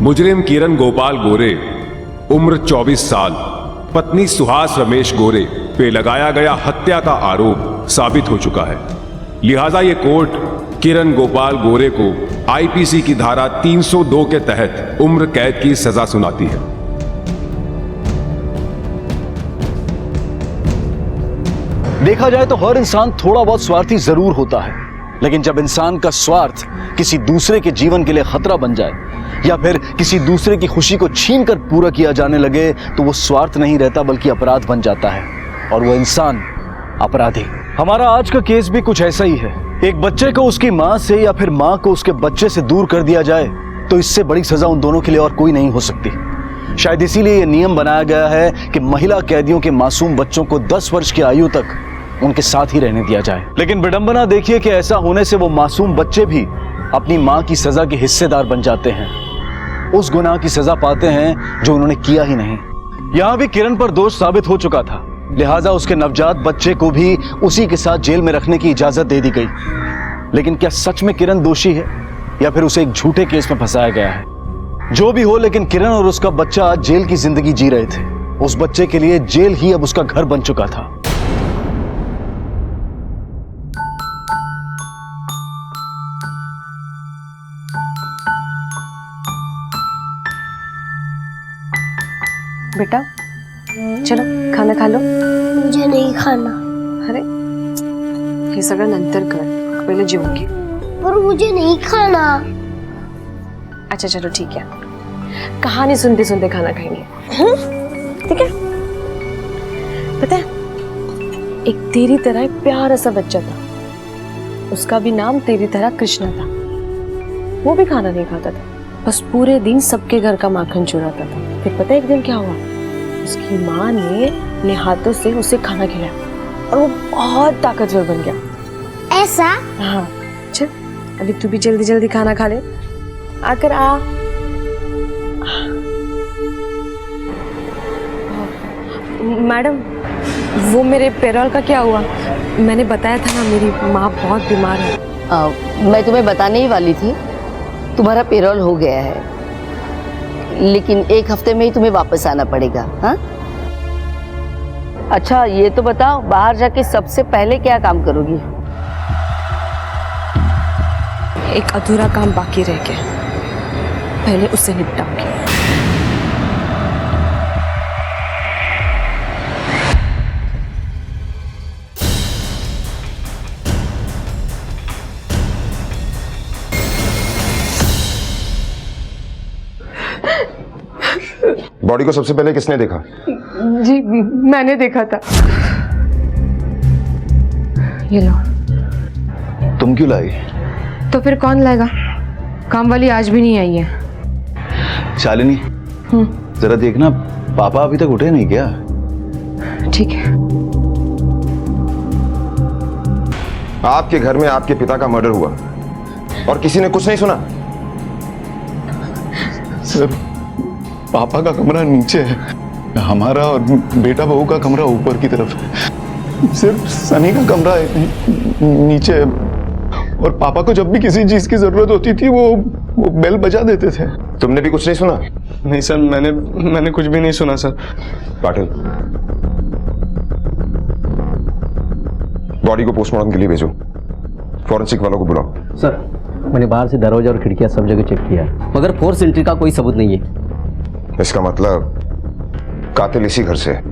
मुजरिम किरण गोपाल गोरे, उम्र 24 साल, पत्नी सुहास रमेश गोरे पे लगाया गया हत्या का आरोप साबित हो चुका है। लिहाजा ये कोर्ट किरण गोपाल गोरे को आईपीसी की धारा 302 के तहत उम्र कैद की सजा सुनाती है। देखा जाए तो हर इंसान थोड़ा बहुत स्वार्थी जरूर होता है, लेकिन जब इंसान का स्वार्थ किसी दूसरे के जीवन के लिए खतरा बन जाए या फिर किसी दूसरे की खुशी को छीन कर पूरा किया जाने लगे तो वो स्वार्थ नहीं रहता बल्कि अपराध बन जाता है और वो इंसान अपराधी। हमारा आज का केस भी कुछ ऐसा ही है। एक बच्चे को उसकी माँ से या फिर माँ को उसके बच्चे से दूर कर दिया जाए तो इससे बड़ी सजा उन दोनों के लिए और कोई नहीं हो सकती। शायद इसीलिए ये नियम बनाया गया है कि महिला कैदियों के मासूम बच्चों को 10 वर्ष की आयु तक उनके साथ ही रहने दिया जाए। लेकिन विडंबना देखिए कि ऐसा होने से वो मासूम बच्चे भी अपनी माँ की सजा के हिस्सेदार बन जाते हैं, उस गुनाह की सजा पाते हैं जो उन्होंने किया ही नहीं। यहाँ भी किरण पर दोष साबित हो चुका था, लिहाजा उसके नवजात बच्चे को भी उसी के साथ जेल में रखने की इजाजत दे दी गई। लेकिन क्या सच में किरण दोषी है या फिर उसे एक झूठे केस में फंसाया गया है? जो भी हो, लेकिन किरण और उसका बच्चा आज जेल की जिंदगी जी रहे थे। उस बच्चे के लिए जेल ही अब उसका घर बन चुका था। बेटा चलो खाना खा लो। मुझे नहीं खाना। अरे हे सगळं नंतर कर, पहिले जेवून घे। पर मुझे नहीं खाना। अच्छा चलो ठीक है, कहानी सुनते सुनते खाना खाएंगे, ठीक है? पता है एक तेरी तरह एक प्यारा सा बच्चा था, उसका भी नाम तेरी तरह कृष्णा था। वो भी खाना नहीं खाता था, बस पूरे दिन सबके घर का माखन चुराता था। फिर पता है एक दिन क्या हुआ, उसकी माँ ने अपने हाथों से उसे खाना खिलाया और वो बहुत ताकतवर बन गया। ऐसा? हाँ चल अभी तू भी जल्दी जल्दी खाना खा ले, आकर आ। मैडम वो मेरे पेरोल का क्या हुआ? मैंने बताया था ना मेरी माँ बहुत बीमार है। मैं तुम्हें बताने ही वाली थी, तुम्हारा पेरोल हो गया है, लेकिन 1 हफ्ते में ही तुम्हें वापस आना पड़ेगा। हाँ अच्छा ये तो बताओ, बाहर जाके सबसे पहले क्या काम करोगी? एक अधूरा काम बाकी रह गया, पहले उससे निपटाऊंगी। बॉडी को सबसे पहले किसने देखा? जी मैंने देखा था। ये लो। तुम क्यों लाई? तो फिर कौन लाएगा? काम वाली आज भी नहीं आई है। शालिनी जरा देखना, पापा अभी तक उठे नहीं क्या? ठीक है। आपके घर में आपके पिता का मर्डर हुआ और किसी ने कुछ नहीं सुना? सर पापा का कमरा नीचे है, हमारा और बेटा बहू का कमरा ऊपर की तरफ है, सिर्फ सनी का कमरा नीचे है। और पापा को जब भी किसी चीज की जरूरत होती थी वो बेल बजा देते थे। तुमने भी कुछ नहीं सुना? नहीं सर, मैंने कुछ भी नहीं सुना सर। पाटिल बॉडी को पोस्टमार्टम के लिए भेजो, फॉरेंसिक वालों को बुलाओ। सर मैंने बाहर से दरवाजा और खिड़कियां सब जगह चेक किया, मगर फोर्स एंट्री का कोई सबूत नहीं है। इसका मतलब कातिल इसी घर से है।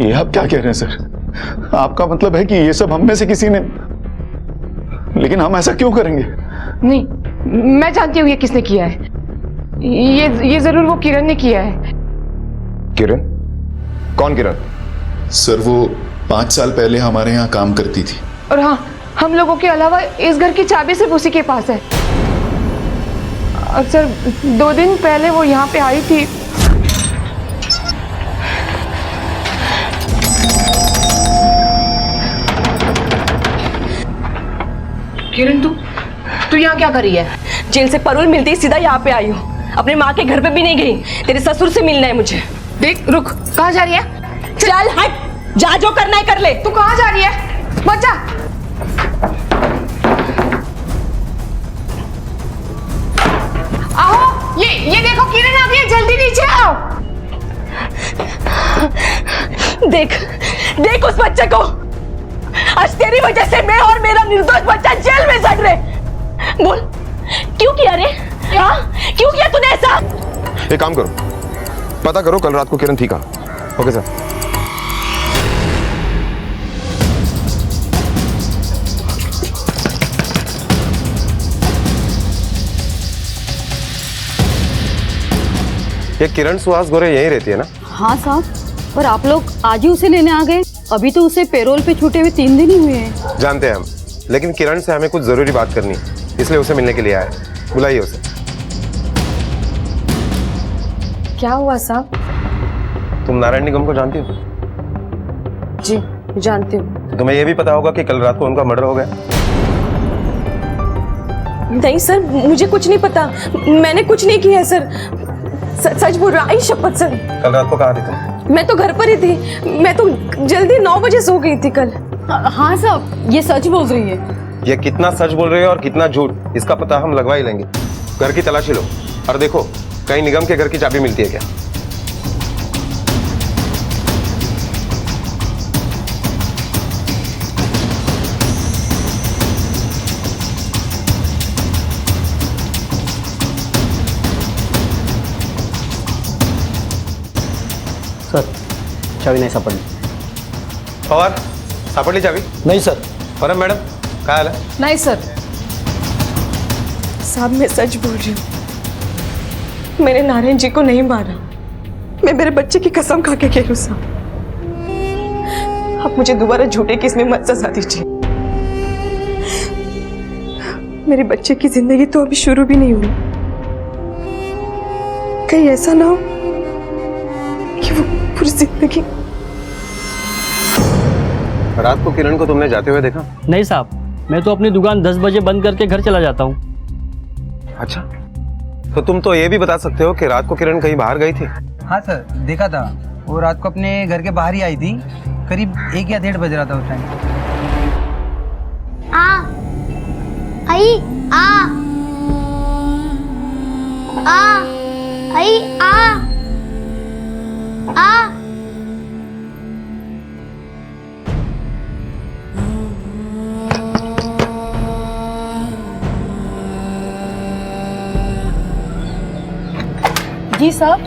ये आप क्या कह रहे हैं सर? आपका मतलब है कि ये सब हम में से किसी ने? लेकिन हम ऐसा क्यों करेंगे? नहीं, मैं जानती हूँ ये किसने किया है। ये जरूर वो किरण ने किया है। किरण? कौन किरण? सर वो 5 साल पहले हमारे यहाँ काम करती थी। और हाँ, हम लोगों के अलावा इस घर की चाबी सिर्फ उसी के पास है। और सर 2 दिन पहले वो यहाँ पे आई थी। किरण तू यहाँ क्या कर रही है? जेल से परोल मिलती ही सीधा यहाँ पे आई हूँ, अपने माँ के घर पे भी नहीं गई। तेरे ससुर से मिलना है मुझे। देख रुक, कहाँ जा रही है? चल हट, जा जो करना है कर ले। तू कहाँ जा रही है? मत जा। आओ ये देखो किरण आ गई है, जल्दी नीचे आओ। देख देख उस बच्चे को, आज तेरी वजह से मैं और मेरा निर्दोष बच्चा जेल में सड़ रहे। बोल क्यों किया रे? हाँ क्यों किया तूने ऐसा? एक काम करो, पता करो कल रात को किरण थी कहाँ। Okay sir. ये किरण सुहास गोरे यहीं रहती है ना? हाँ साहब, पर आप लोग आज ही उसे लेने आ गए। अभी तो उसे पेरोल पे छूटे हुए 3 दिन ही हुए हैं। जानते हैं हम, लेकिन किरण से हमें कुछ जरूरी बात करनी है, इसलिए उसे मिलने के लिए आए। बुलाइए उसे। क्या हुआ साहब? तुम नारायण निगम को जानती हो? जी जानती हूँ। तो तुम्हें यह भी पता होगा कि कल रात को उनका मर्डर हो गया? नहीं सर, मुझे कुछ नहीं पता, मैंने कुछ नहीं किया है सर। सच बोल रहा, आई शपथ सर। कल रात को कहाँ थी तुम? मैं तो घर पर ही थी, मैं तो जल्दी 9 बजे सो गई थी कल। हाँ साहब, ये सच बोल रही है। ये कितना सच बोल रही है और कितना झूठ, इसका पता हम लगवा ही लेंगे। घर की तलाशी लो और देखो कहीं निगम के घर की चाबी मिलती है क्या। सर चाबी नहीं सापडली। और सापडली चाबी? नहीं सर। परम मैडम क्या हाल है? नहीं सर। साहब मैं सच बोल रही हूँ, मैंने नारायण जी को नहीं मारा। मैं मेरे बच्चे की कसम खा के कह रही हूँ साहब। आप मुझे दोबारा झूठे केस में मत सजा दीजिए। मेरे बच्चे की जिंदगी तो अभी शुरू भी नहीं हुई। कहीं ऐसा ना हो कि वो पूरी जिंदगी। रात को किरण को तुमने जाते हुए देखा? नहीं साहब, मैं तो अपनी दुकान 10 बजे बंद करके घर चला जाता हूँ। अच्छा, तो तुम तो ये भी बता सकते हो कि रात को किरण कहीं बाहर गई थी? हाँ सर, देखा था। वो रात को अपने घर के बाहर ही आई थी, करीब 1 या 1:30 बज रहा था उस टाइम। आई जी साहब।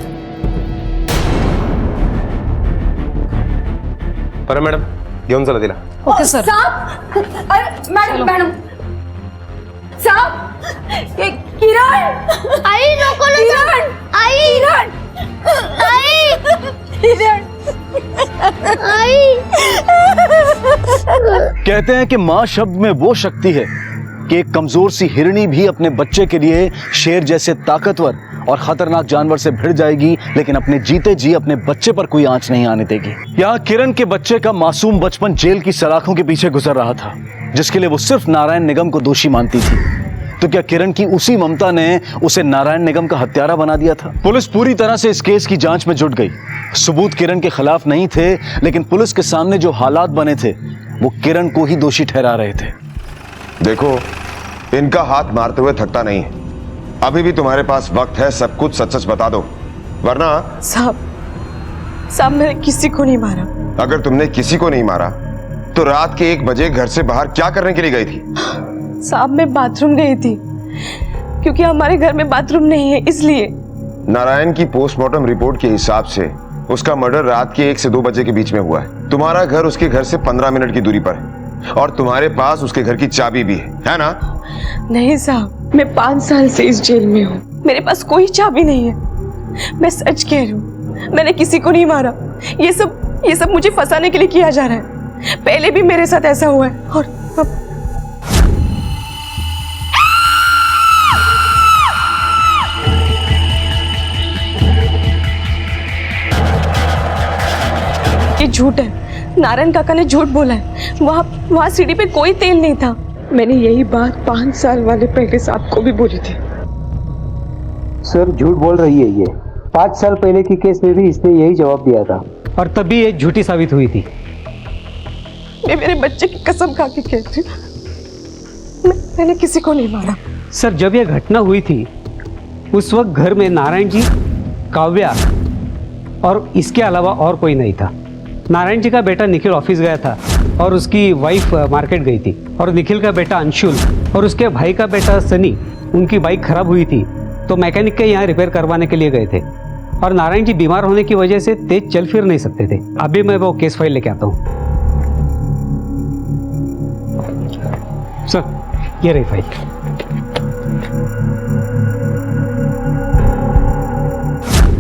परम मॅडम घेऊन चला तिला. Okay sir. साहब, अरे मैडम मैडम साहब, ये किरण. आई नको किरण, आई किरण. आई कहते हैं कि मां शब्द में वो शक्ति है कि एक कमजोर सी हिरणी भी अपने बच्चे के लिए शेर जैसे ताकतवर और खतरनाक जानवर से भिड़ जाएगी, लेकिन अपने जीते जी अपने बच्चे पर कोई आंच नहीं आने देगी। यहाँ किरण के बच्चे का मासूम बचपन जेल की सलाखों के पीछे गुजर रहा था, जिसके लिए वो सिर्फ नारायण निगम को दोषी मानती थी। तो क्या किरण की उसी ममता ने उसे नारायण निगम का हत्यारा बना दिया था? पुलिस पूरी तरह से इस केस की जांच में जुट गई। सबूत किरण के खिलाफ नहीं थे, लेकिन पुलिस के सामने जो हालात बने थे वो किरण को ही दोषी ठहरा रहे थे। देखो, इनका हाथ मारते हुए थकता नहीं है। अभी भी तुम्हारे पास वक्त है, सब कुछ सच सच बता दो, वरना। साहब मैंने किसी को नहीं मारा। अगर तुमने किसी को नहीं मारा तो रात के 1 बजे घर से बाहर क्या करने के लिए गई थी? साहब मैं बाथरूम गई थी, क्योंकि हमारे घर में बाथरूम नहीं है, इसलिए। नारायण की पोस्टमार्टम रिपोर्ट के हिसाब से उसका मर्डर रात के 1 से 2 बजे के बीच में हुआ है। तुम्हारा घर उसके घर से 15 मिनट की दूरी पर है और तुम्हारे पास उसके घर की चाबी भी है ना? नहीं साहब, मैं 5 साल से इस जेल में हूँ, मेरे पास कोई चाबी नहीं है। मैं सच कह रही हूँ, मैंने किसी को नहीं मारा। ये सब मुझे फंसाने के लिए किया जा रहा है। पहले भी मेरे साथ ऐसा हुआ है और अब ये झूठ है। नारायण काका ने झूठ बोला है। वहाँ सीढ़ी पे कोई तेल नहीं था। मैंने यही बात 5 साल वाले पहले साहब को भी बोली थी। सर झूठ बोल रही है ये। 5 साल पहले की केस में भी इसने यही जवाब दिया था और तभी ये झूठी साबित हुई थी। मैं मेरे बच्चे की कसम खा के कहती हूँ, मैंने किसी को नहीं मारा। सर जब यह घटना हुई थी उस वक्त घर में नारायण जी, काव्या और इसके अलावा और कोई नहीं था। नारायण जी का बेटा निखिल ऑफिस गया था और उसकी वाइफ मार्केट गई थी, और निखिल का बेटा अंशुल और उसके भाई का बेटा सनी, उनकी बाइक खराब हुई थी तो मैकेनिक के यहाँ रिपेयर करवाने के लिए गए थे, और नारायण जी बीमार होने की वजह से तेज चल फिर नहीं सकते थे। अभी मैं वो केस फाइल लेके आता हूँ। सर, ये रही फाइल।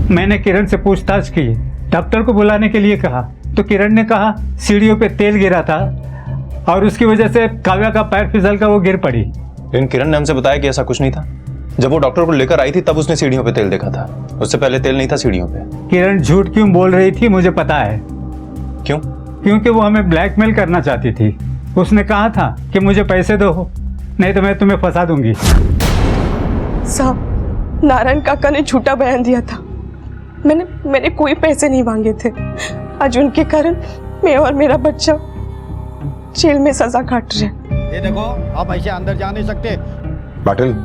मैंने किरण से पूछताछ की, डॉक्टर को बुलाने के लिए कहा तो किरण ने कहा सीढ़ियों पे तेल गिरा था और उसकी वजह से काव्या का पैर फिसल कर वो गिर पड़ी। लेकिन किरण ने हमसे बताया कि ऐसा कुछ नहीं था। जब वो डॉक्टर को लेकर आई थी तब उसने सीढ़ियों पे तेल देखा था, उससे पहले तेल नहीं था सीढ़ियों पे। किरण झूठ क्यों बोल रही थी मुझे पता है। क्यों? क्योंकि वो हमें ब्लैकमेल करना चाहती थी। उसने कहा था कि मुझे पैसे दो नहीं तो मैं तुम्हें फंसा दूंगी। साहब, नारायण काका ने झूठा बयान दिया था। मैंने कोई पैसे नहीं मांगे थे। आज उनके कारण मैं और मेरा बच्चा जेल में सजा काट रहे। ये देखो, आप ऐसे अंदर जा नहीं सकते। पाटिल,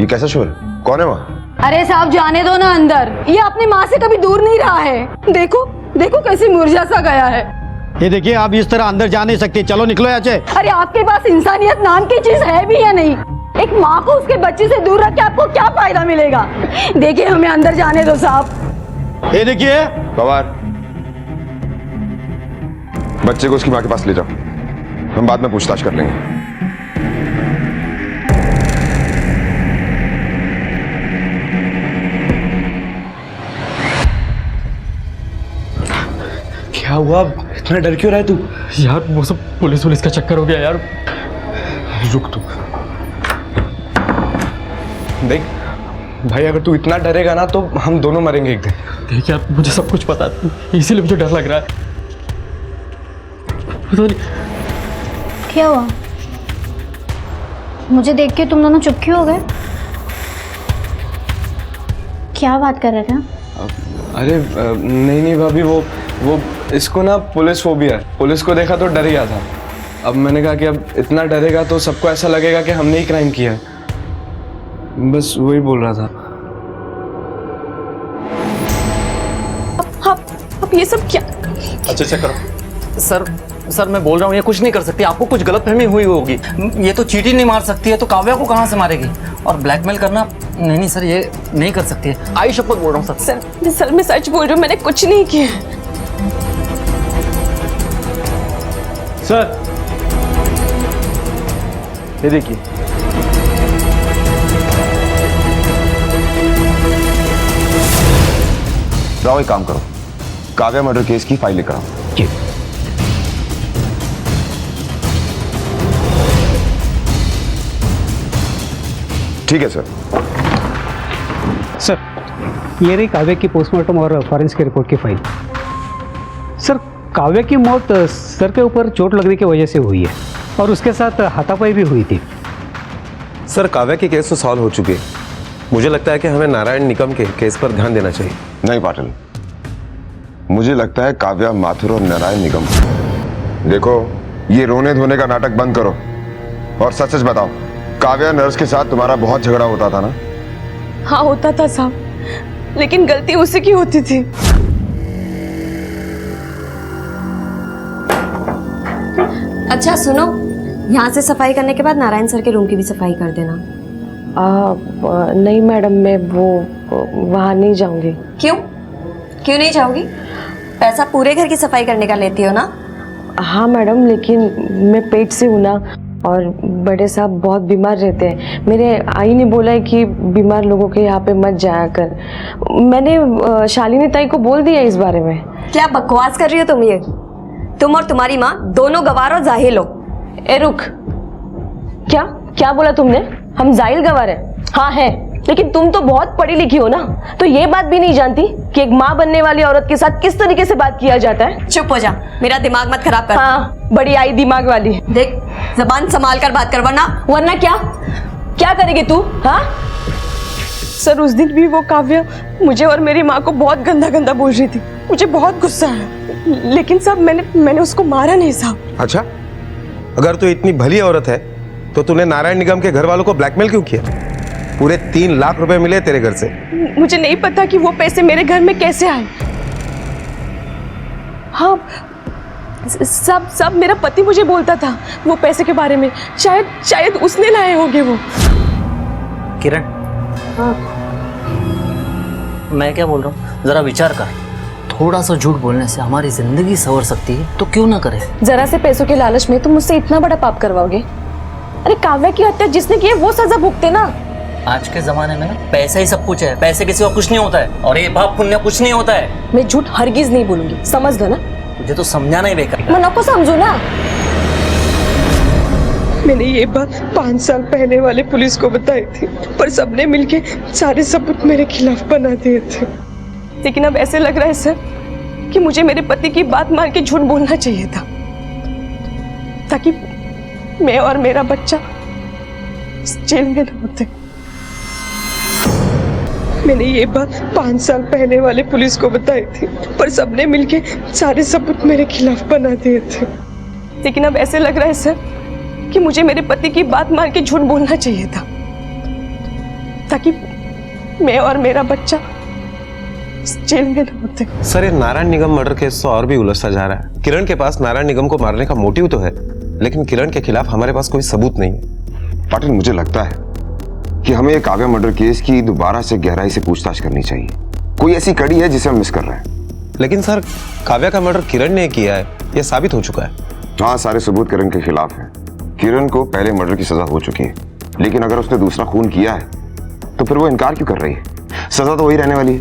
ये कैसा शोर? कौन है वहाँ? अरे साहब जाने दो ना अंदर, ये अपनी माँ से कभी दूर नहीं रहा है। देखो देखो कैसे मुरझा सा गया है। ये देखिए, आप इस तरह अंदर जा नहीं सकते। चलो निकलो यहाँ से। अरे आपके पास इंसानियत नाम की चीज है भी या नहीं? एक माँ को उसके बच्चे से दूर रख के आपको क्या फायदा मिलेगा? देखिए हमें अंदर जाने दो साहब। ये देखिए पवार, बच्चे को उसकी माँ के पास ले जाओ, हम बाद में पूछताछ कर लेंगे। क्या हुआ? इतना डर क्यों रहा है तू? यार वो सब पुलिस का चक्कर हो गया यार। रुक तू। देख भाई, अगर तू इतना डरेगा ना तो हम दोनों मरेंगे एक दिन। देख यार, मुझे सब कुछ पता है, इसीलिए मुझे डर लग रहा है। क्या हुआ? मुझे देख के तुम दोनों चुप क्यों हो गए? क्या बात कर रहे थे? अरे नहीं भाभी, वो इसको ना पुलिस फोबिया है। पुलिस को देखा तो डर गया था। अब मैंने कहा कि अब इतना डरेगा तो सबको ऐसा लगेगा कि हमने ही क्राइम किया है। बस वही बोल रहा था। अब ये सब क्या? अच्छे से करो। सर मैं बोल रहा हूँ ये कुछ नहीं कर सकती। आपको कुछ गलतफहमी हुई होगी। ये तो चींटी नहीं मार सकती है तो काव्या को कहाँ से मारेगी? और ब्लैकमेल करना नहीं सर, ये नहीं कर सकती है। आई शपथ बोल रहा हूँ सर मैं सच बोल रही हूँ, मैंने कुछ नहीं किया। सर ये देखिए, राव एक काम करो, काव्या मर्डर केस की फाइल लेकर आओ। जी। ठीक है सर। सर, ये रही काव्या की पोस्टमार्टम और फॉरेंसिक रिपोर्ट की फाइल। सर, काव्या की मौत सर के ऊपर चोट लगने की वजह से हुई है और उसके साथ हाथापाई भी हुई थी। सर, काव्या के केस तो सॉल्व हो चुके हैं। मुझे लगता है कि हमें नारायण निगम के केस पर ध्यान देना चाहिए। नहीं पाटिल, मुझे लगता है काव्या माथुर और नारायण निगम। देखो, ये रोने धोने का नाटक बंद करो और सच सच बताओ, काव्या नर्स के साथ तुम्हारा बहुत झगड़ा होता था ना? हाँ होता था साहब, लेकिन गलती उसी की होती थी। अच्छा सुनो, यहाँ से सफाई करने के बाद नारायण सर के रूम की भी सफाई कर देना। नहीं मैडम, मैं वो वहाँ नहीं जाऊंगी। क्यों नहीं जाओगी? पैसा पूरे घर की सफाई करने का लेती हो ना? हाँ मैडम, लेकिन मैं पेट से हूँ ना, और बड़े साहब बहुत बीमार रहते हैं। मेरे आई ने बोला है कि बीमार लोगों के यहाँ पे मत जाया कर। मैंने शालिनी ताई को बोल दिया इस बारे में। क्या बकवास कर रही हो तुम? ये तुम और तुम्हारी माँ दोनों गवार और जाहिल हो। ए रुक, क्या बोला तुमने? हम जाहिल गवार हैं? हाँ है, लेकिन तुम तो बहुत पढ़ी लिखी हो ना, तो ये बात भी नहीं जानती कि एक माँ बनने वाली औरत के साथ किस तरीके से बात किया जाता है। चुप हो जा, मेरा दिमाग मत खराब कर। हाँ, बड़ी आई दिमाग वाली। देख, जबान संभाल कर बात कर, वरना क्या करेगी तू? हाँ सर, उस दिन भी वो काव्या मुझे और मेरी माँ को बहुत गंदा बोल रही थी। मुझे बहुत गुस्सा आया, लेकिन साहब मैंने उसको मारा नहीं साहब। अच्छा, अगर तू इतनी भली औरत है तो तूने नारायण निगम के घर वालों को ब्लैकमेल क्यों किया? पूरे 3 लाख रुपए मिले तेरे घर से। मुझे नहीं पता कि वो पैसे मेरे घर में कैसे आए। हाँ, सब मेरा पति मुझे बोलता था वो पैसे के बारे में। शायद उसने लाए होंगे वो। किरण, मैं क्या बोल रहा हूँ, जरा विचार कर। थोड़ा सा झूठ बोलने से हमारी जिंदगी संवर सकती है, तो क्यों ना करे। जरा से पैसों के लालच में तुम मुझसे इतना बड़ा पाप करवाओगे? अरे काव्या की हत्या जिसने की है वो सजा भुगते ना। आज के जमाने में ना पैसा ही सब कुछ है, पैसे के सिवा कुछ नहीं होता है, और ये पाप पुण्य कुछ नहीं होता है। मैं झूठ हरगिज नहीं बोलूंगी, समझ लो ना। तुझे तो समझाना ही बेकार। मनो को समझो ना। मैंने ये बात 5 साल पहले वाले पुलिस को बताई थी, पर सबने मिलके सारे सबूत मेरे खिलाफ बना दिए थे। लेकिन अब ऐसे लग रहा है सर कि मुझे मेरे पति की बात मान के झूठ बोलना चाहिए था, ताकि मैं और मेरा बच्चा जेल में न होते। मैंने ये बात 5 साल पहले वाले पुलिस को बताई थी, पर सबने मिलके सारे सबूत मेरे खिलाफ बना दिए थे। लेकिन अब ऐसे लग रहा है सर कि मुझे मेरे पति की बात मान के झूठ बोलना चाहिए था, ताकि मैं और मेरा बच्चा जेल में न होते। सर, ये नारायण निगम मर्डर केस तो और भी उलझता जा रहा है। किरण के पास नारायण निगम को मारने का मोटिव तो है, लेकिन किरण के खिलाफ हमारे पास कोई सबूत नहीं है। पाटिल, मुझे लगता है कि हमें ये काव्या मर्डर केस की दोबारा से गहराई से पूछताछ करनी चाहिए। कोई ऐसी कड़ी है जिसे हम मिस कर रहे हैं। लेकिन सर, काव्या का मर्डर किरण ने किया है, यह साबित हो चुका है। हाँ, सारे सबूत किरण के खिलाफ हैं। किरण को पहले मर्डर की सजा हो चुकी है, लेकिन अगर उसने दूसरा खून किया है तो फिर वो इनकार क्यों कर रही है? सजा तो वही रहने वाली है।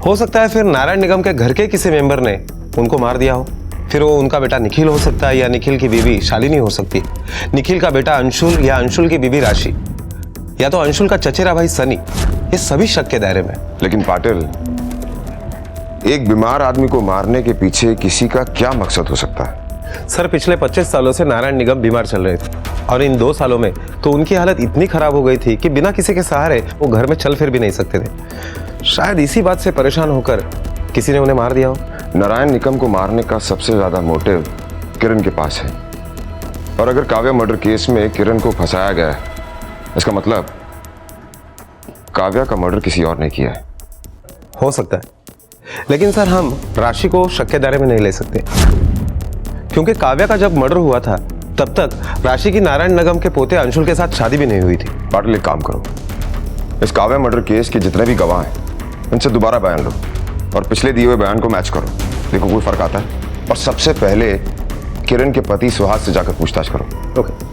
हो सकता है फिर नारायण निगम के घर के किसी मेंबर ने उनको मार दिया हो। फिर वो उनका बेटा निखिल हो सकता है, या निखिल की बीवी शालिनी हो सकती है, निखिल का बेटा अंशुल या अंशुल की बीवी राशि, या तो अंशुल का चचेरा भाई सनी। ये सभी शक के दायरे में। लेकिन पाटिल, एक बीमार आदमी को मारने के पीछे किसी का क्या मकसद हो सकता है? सर, पिछले 25 सालों से नारायण निगम बीमार चल रहे थे, और इन 2 सालों में तो उनकी हालत इतनी खराब हो गई थी कि बिना किसी के सहारे वो घर में चल फिर भी नहीं सकते थे। शायद इसी बात से परेशान होकर किसी ने उन्हें मार दिया हो। नारायण निगम को मारने का सबसे ज्यादा मोटिव किरण के पास है, और अगर काव्या मर्डर केस में किरण को फंसाया गया है, इसका मतलब काव्या का मर्डर किसी और ने किया है। हो सकता है, लेकिन सर हम राशि को शक के दायरे में नहीं ले सकते, क्योंकि काव्या का जब मर्डर हुआ था तब तक राशि की नारायण निगम के पोते अंशुल के साथ शादी भी नहीं हुई थी। पाटिल, एक काम करो, इस काव्या मर्डर केस के जितने भी गवाह हैं उनसे दोबारा बयान लो, और पिछले दिए हुए बयान को मैच करो, देखो कोई फर्क आता है। और सबसे पहले किरण के पति सुहास से जाकर पूछताछ करो। ओके।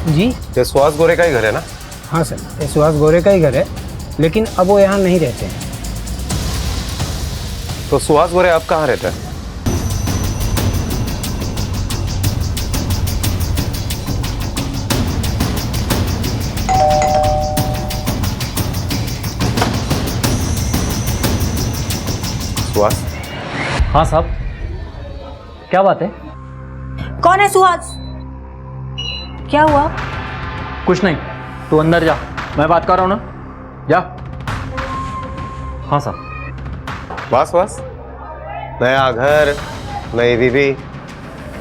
जी, ये सुहास गोरे का ही घर है ना? हाँ सर, ये सुहास गोरे का ही घर है, लेकिन अब वो यहाँ नहीं रहते हैं। तो सुहास गोरे अब कहाँ रहता है? सुहास? हाँ साहब, क्या बात है? कौन है सुहास? क्या हुआ? कुछ नहीं, तू अंदर जा, मैं बात कर रहा हूँ ना, जा। हाँ साहब। बस बस, नया घर, नई बीवी,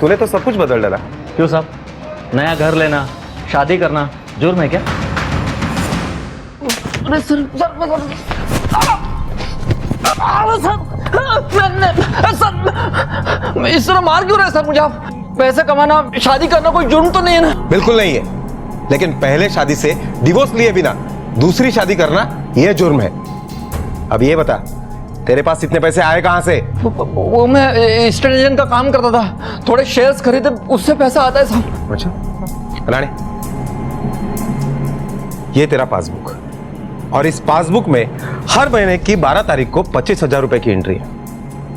तूने तो सब कुछ बदल डाला। क्यों साहब, नया घर लेना, शादी करना जुर्म है क्या? अरे सर, सर इस तरह मार क्यों रहे सर मुझे आप? पैसे कमाना, शादी करना कोई जुर्म तो नहीं है ना? बिल्कुल नहीं है, लेकिन पहले शादी से डिवोर्स लिए बिना दूसरी शादी करना यह जुर्म है। अब ये बता, तेरे पास इतने पैसे आए कहां से? वो मैं स्टेट एजेंट का काम करता था, थोड़े शेयर्स खरीदे, उससे पैसा आता है साहब। अच्छा, रानी, ये तेरा पासबुक, और इस पासबुक में हर महीने की 12 तारीख को 25,000 रुपए की एंट्री है,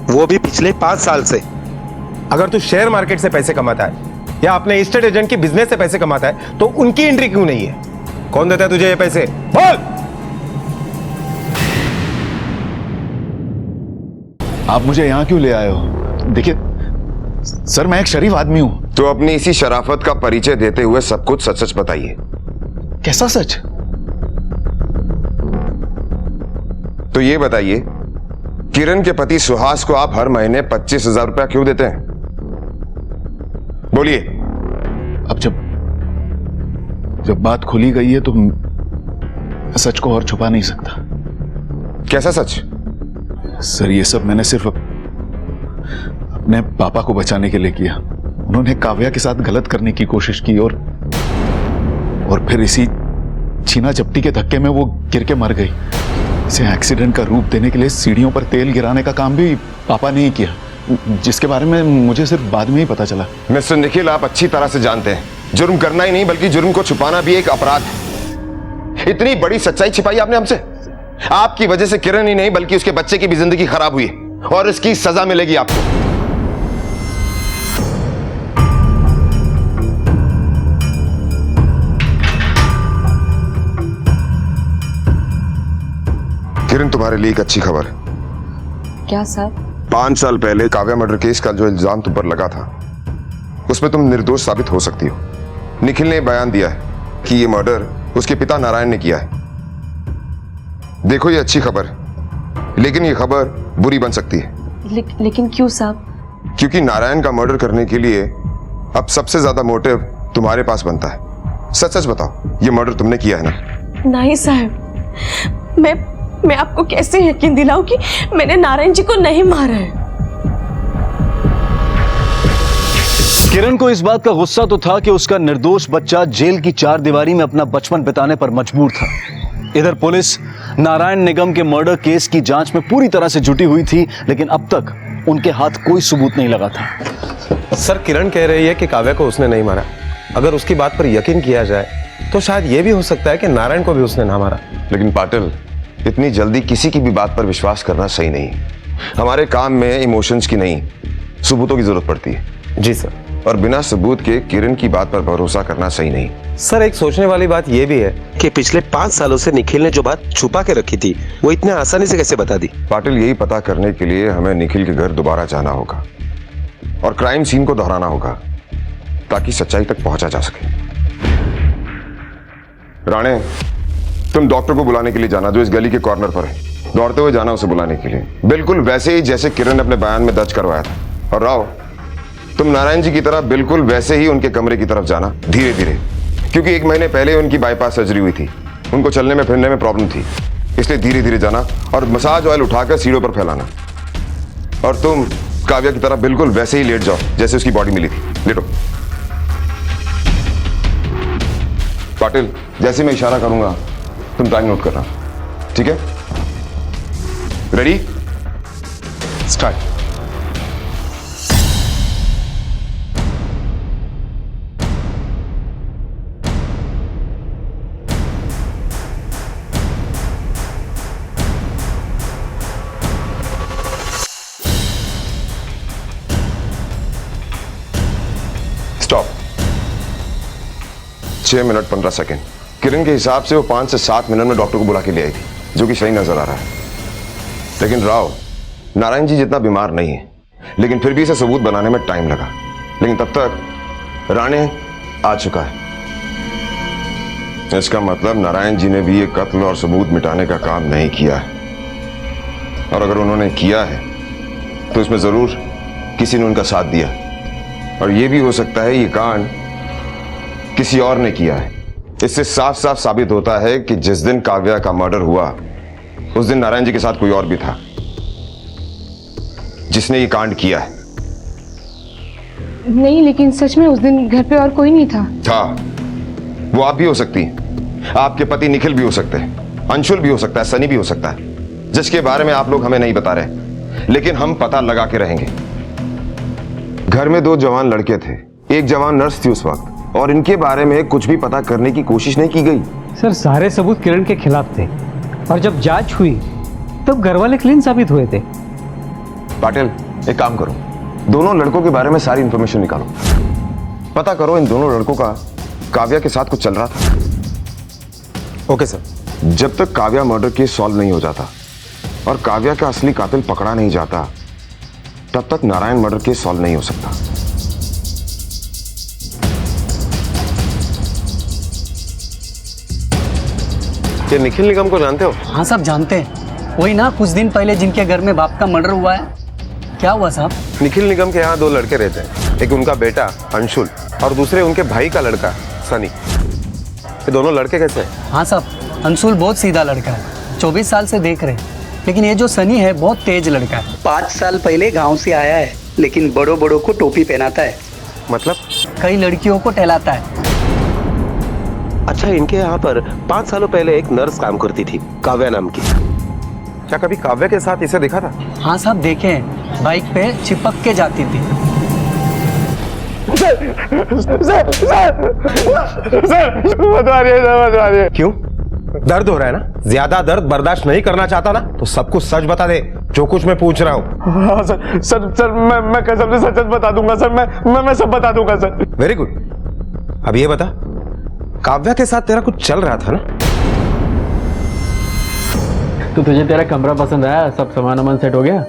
वो भी पिछले 5 साल से। अगर तू शेयर मार्केट से पैसे कमाता है या अपने स्टेट एजेंट की बिजनेस से पैसे कमाता है, तो उनकी एंट्री क्यों नहीं है? कौन देता है तुझे ये पैसे? बोल। आप मुझे यहां क्यों ले आए हो? देखिए सर, मैं एक शरीफ आदमी हूं। तो अपनी इसी शराफत का परिचय देते हुए सब कुछ सच सच बताइए। कैसा सच? तो ये बताइए किरण के पति सुहास को आप हर महीने 25,000 रुपया क्यों देते हैं? बोलिए। अब जब बात खुली गई है तो मैं सच को और छुपा नहीं सकता। कैसा सच? सर, ये सब मैंने सिर्फ अपने पापा को बचाने के लिए किया। उन्होंने काव्या के साथ गलत करने की कोशिश की और फिर इसी छीना झपटी के धक्के में वो गिर के मर गई। इसे एक्सीडेंट का रूप देने के लिए सीढ़ियों पर तेल गिराने का काम भी पापा ने ही किया, जिसके बारे में मुझे सिर्फ बाद में ही पता चला। मिस्टर निखिल, आप अच्छी तरह से जानते हैं जुर्म करना ही नहीं बल्कि जुर्म को छुपाना भी एक अपराध है। इतनी बड़ी सच्चाई छिपाई आपने हमसे। आपकी वजह से किरण ही नहीं बल्कि उसके बच्चे की भी जिंदगी खराब हुई और इसकी सजा मिलेगी आपको। किरण, तुम्हारे लिए एक अच्छी खबर है। क्या सर? 5 साल पहले काव्या मर्डर केस का जो इल्जाम तुम पर लगा था उसमें तुम निर्दोष साबित हो सकती हो। निखिल ने बयान दिया है कि यह मर्डर उसके पिता नारायण ने किया है। देखो, ये अच्छी खबर है, लेकिन ये खबर बुरी बन सकती है। लेकिन क्यों साहब? क्योंकि नारायण का मर्डर करने के लिए अब सबसे ज्यादा मोटिव तुम्हारे पास बनता है। सच सच बताओ, ये मर्डर तुमने किया है ना? नहीं साहब, मैं आपको कैसे यकीन दिलाऊं कि मैंने नारायण जी को नहीं मारा है। किरण को इस बात का गुस्सा तो था कि उसका निर्दोष बच्चा जेल की 4 दीवारी में अपना बचपन बिताने पर मजबूर था। इधर पुलिस नारायण निगम के मर्डर केस की जांच में पूरी तरह से जुटी हुई थी, लेकिन अब तक उनके हाथ कोई सबूत नहीं लगा था। सर, किरण कह रही है कि काव्या को उसने नहीं मारा। अगर उसकी बात पर यकीन किया जाए तो शायद यह भी हो सकता है कि नारायण को भी उसने ना मारा। लेकिन पाटिल, इतनी जल्दी किसी की भी बात पर विश्वास करना सही नहीं है। हमारे काम में इमोशंस की नहीं, सबूतों की जरूरत पड़ती है। जी सर। और बिना सबूत के किरण की बात पर भरोसा करना सही नहीं। सर, एक सोचने वाली बात यह भी है कि पिछले 5 सालों से निखिल ने जो बात छुपा के रखी थी वो इतने आसानी से कैसे बता दी? पाटिल, यही पता करने के लिए हमें निखिल के घर दोबारा जाना होगा और क्राइम सीन को दोहराना होगा ताकि सच्चाई तक पहुंचा जा सके। राणे, तुम डॉक्टर को बुलाने के लिए जाना जो इस गली के कॉर्नर पर है। दौड़ते हुए जाना उसे बुलाने के लिए, बिल्कुल वैसे ही जैसे किरण ने अपने बयान में दर्ज करवाया था। और राव, तुम नारायण जी की तरह बिल्कुल वैसे ही उनके कमरे की तरफ जाना, धीरे धीरे, क्योंकि 1 महीने पहले उनकी बाईपास सर्जरी हुई थी। उनको चलने में फिरने में प्रॉब्लम थी, इसलिए धीरे धीरे जाना और मसाज ऑयल उठाकर सीढ़ियों पर फैलाना। और तुम काव्या की तरह बिल्कुल वैसे ही लेट जाओ जैसे उसकी बॉडी मिली थी। लेटो। पाटिल, जैसे मैं इशारा करूंगा तुम टाइम नोट करना, ठीक है? Ready? Start. Stop. 6 minute 15 second. Kiran के हिसाब से वो 5 से 7 मिनट में डॉक्टर को बुला के ले आई थी, जो कि सही नजर आ रहा है। लेकिन राव, नारायण जी जितना बीमार नहीं है, लेकिन फिर भी इसे सबूत बनाने में टाइम लगा। लेकिन तब तक राणे आ चुका है। इसका मतलब नारायण जी ने भी ये कत्ल और सबूत मिटाने का काम नहीं किया है। और अगर उन्होंने किया है तो इसमें जरूर किसी ने उनका साथ दिया। और यह भी हो सकता है ये कांड किसी और ने किया है। इससे साफ साफ साबित होता है कि जिस दिन काव्या का मर्डर हुआ उस दिन नारायण जी के साथ कोई और भी था जिसने ये कांड किया है। नहीं, लेकिन सच में उस दिन घर पे और कोई नहीं था। वो आप भी हो सकती हैं, आपके पति निखिल भी हो सकते हैं, अंशुल भी हो सकता है, सनी भी हो सकता है, जिसके बारे में आप लोग हमें नहीं बता रहे, लेकिन हम पता लगा के रहेंगे। घर में 2 जवान लड़के थे, एक जवान नर्स थी उस वक्त, और इनके बारे में कुछ भी पता करने की कोशिश नहीं की गई। सर, सारे सबूत किरण के खिलाफ थे और जब जांच हुई तब घर वाले क्लीन साबित हुए थे। पाटिल, एक काम करो, दोनों लड़कों के बारे में सारी इंफॉर्मेशन निकालो, पता करो इन दोनों लड़कों का काव्या के साथ कुछ चल रहा था। Okay sir. जब तक काव्या मर्डर केस सॉल्व नहीं हो जाता और काव्या का असली कातिल पकड़ा नहीं जाता तब तक नारायण मर्डर केस सॉल्व नहीं हो सकता। ये निखिल निगम को जानते हो? हाँ साहब, जानते हैं। वही ना, कुछ दिन पहले जिनके घर में बाप का मर्डर हुआ है। क्या हुआ साहब? निखिल निगम के यहाँ 2 लड़के रहते हैं, एक उनका बेटा अंशुल और दूसरे उनके भाई का लड़का सनी। ये दोनों लड़के कैसे हैं? हाँ साहब, अंशुल बहुत सीधा लड़का है, 24 साल से देख रहे, लेकिन ये जो सनी है बहुत तेज लड़का है। 5 साल पहले गांव से आया है, लेकिन बड़ों बड़ों को टोपी पहनाता है। मतलब? कई लड़कियों को टहलाता है। अच्छा, इनके यहाँ पर 5 सालों पहले एक नर्स काम करती थी, काव्या नाम की। क्या कभी काव्या के साथ इसे देखा था? हाँ साहब, देखे हैं, बाइक पे चिपक के जाती थी। क्यों? दर्द हो रहा है ना? ज्यादा दर्द बर्दाश्त नहीं करना चाहता ना तो सब कुछ सच बता दे, जो कुछ मैं पूछ रहा हूँ। हाँ सर मैं कसम से सच बता दूंगा सर, मैं सब बता दूंगा सर। Very good. अब ये बता, काव्या के साथ तेरा कुछ चल रहा था ना? तो तुझे तेरा कमरा पसंद आया? सब सामान वामान सेट हो गया?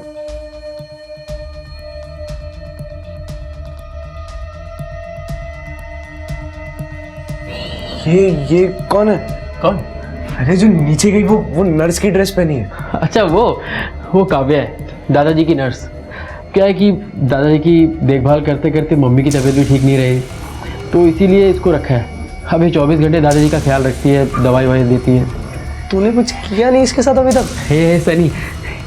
ये कौन है? कौन? अरे जो नीचे गई वो नर्स की ड्रेस पहनी है। अच्छा, वो काव्या है, दादाजी की नर्स। क्या है कि दादाजी की देखभाल करते करते मम्मी की तबीयत भी ठीक नहीं रही, तो इसीलिए इसको रखा है। अब ये 24 घंटे दादाजी का ख्याल रखती है, दवाई ववाई देती है। तूने कुछ किया नहीं इसके साथ अभी तक? हे सनी,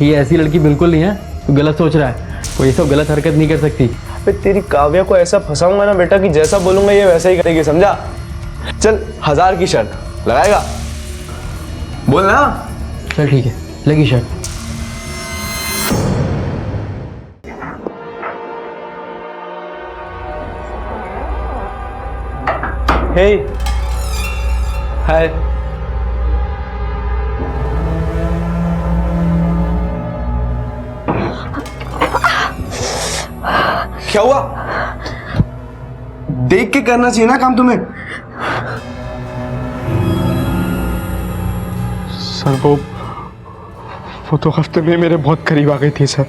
ये ऐसी लड़की बिल्कुल नहीं है, तू गलत सोच रहा है। वो ये सब गलत हरकत नहीं कर सकती। तेरी काव्या को ऐसा फंसाऊंगा ना बेटा कि जैसा बोलूंगा ये वैसा ही करेगी, समझा? चल 1000 की शर्त लगाएगा? बोल ना। चल ठीक है, लगी शर्ट। हे हाय। क्या हुआ? देख के करना चाहिए ना काम तुम्हें। सर वो तो हफ्ते में मेरे बहुत करीब आ गई थी सर।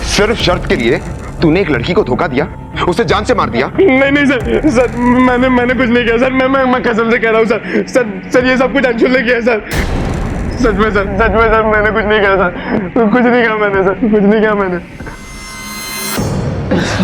सिर्फ शर्त के लिए तूने एक लड़की को धोखा दिया, उसे जान से मार दिया? नहीं सर मैंने कुछ नहीं किया सर। मैं कसम से कह रहा हूँ सर ये सब कुछ अंशुल ने किया सर। सच में सर मैंने कुछ नहीं किया सर। कुछ नहीं किया मैंने।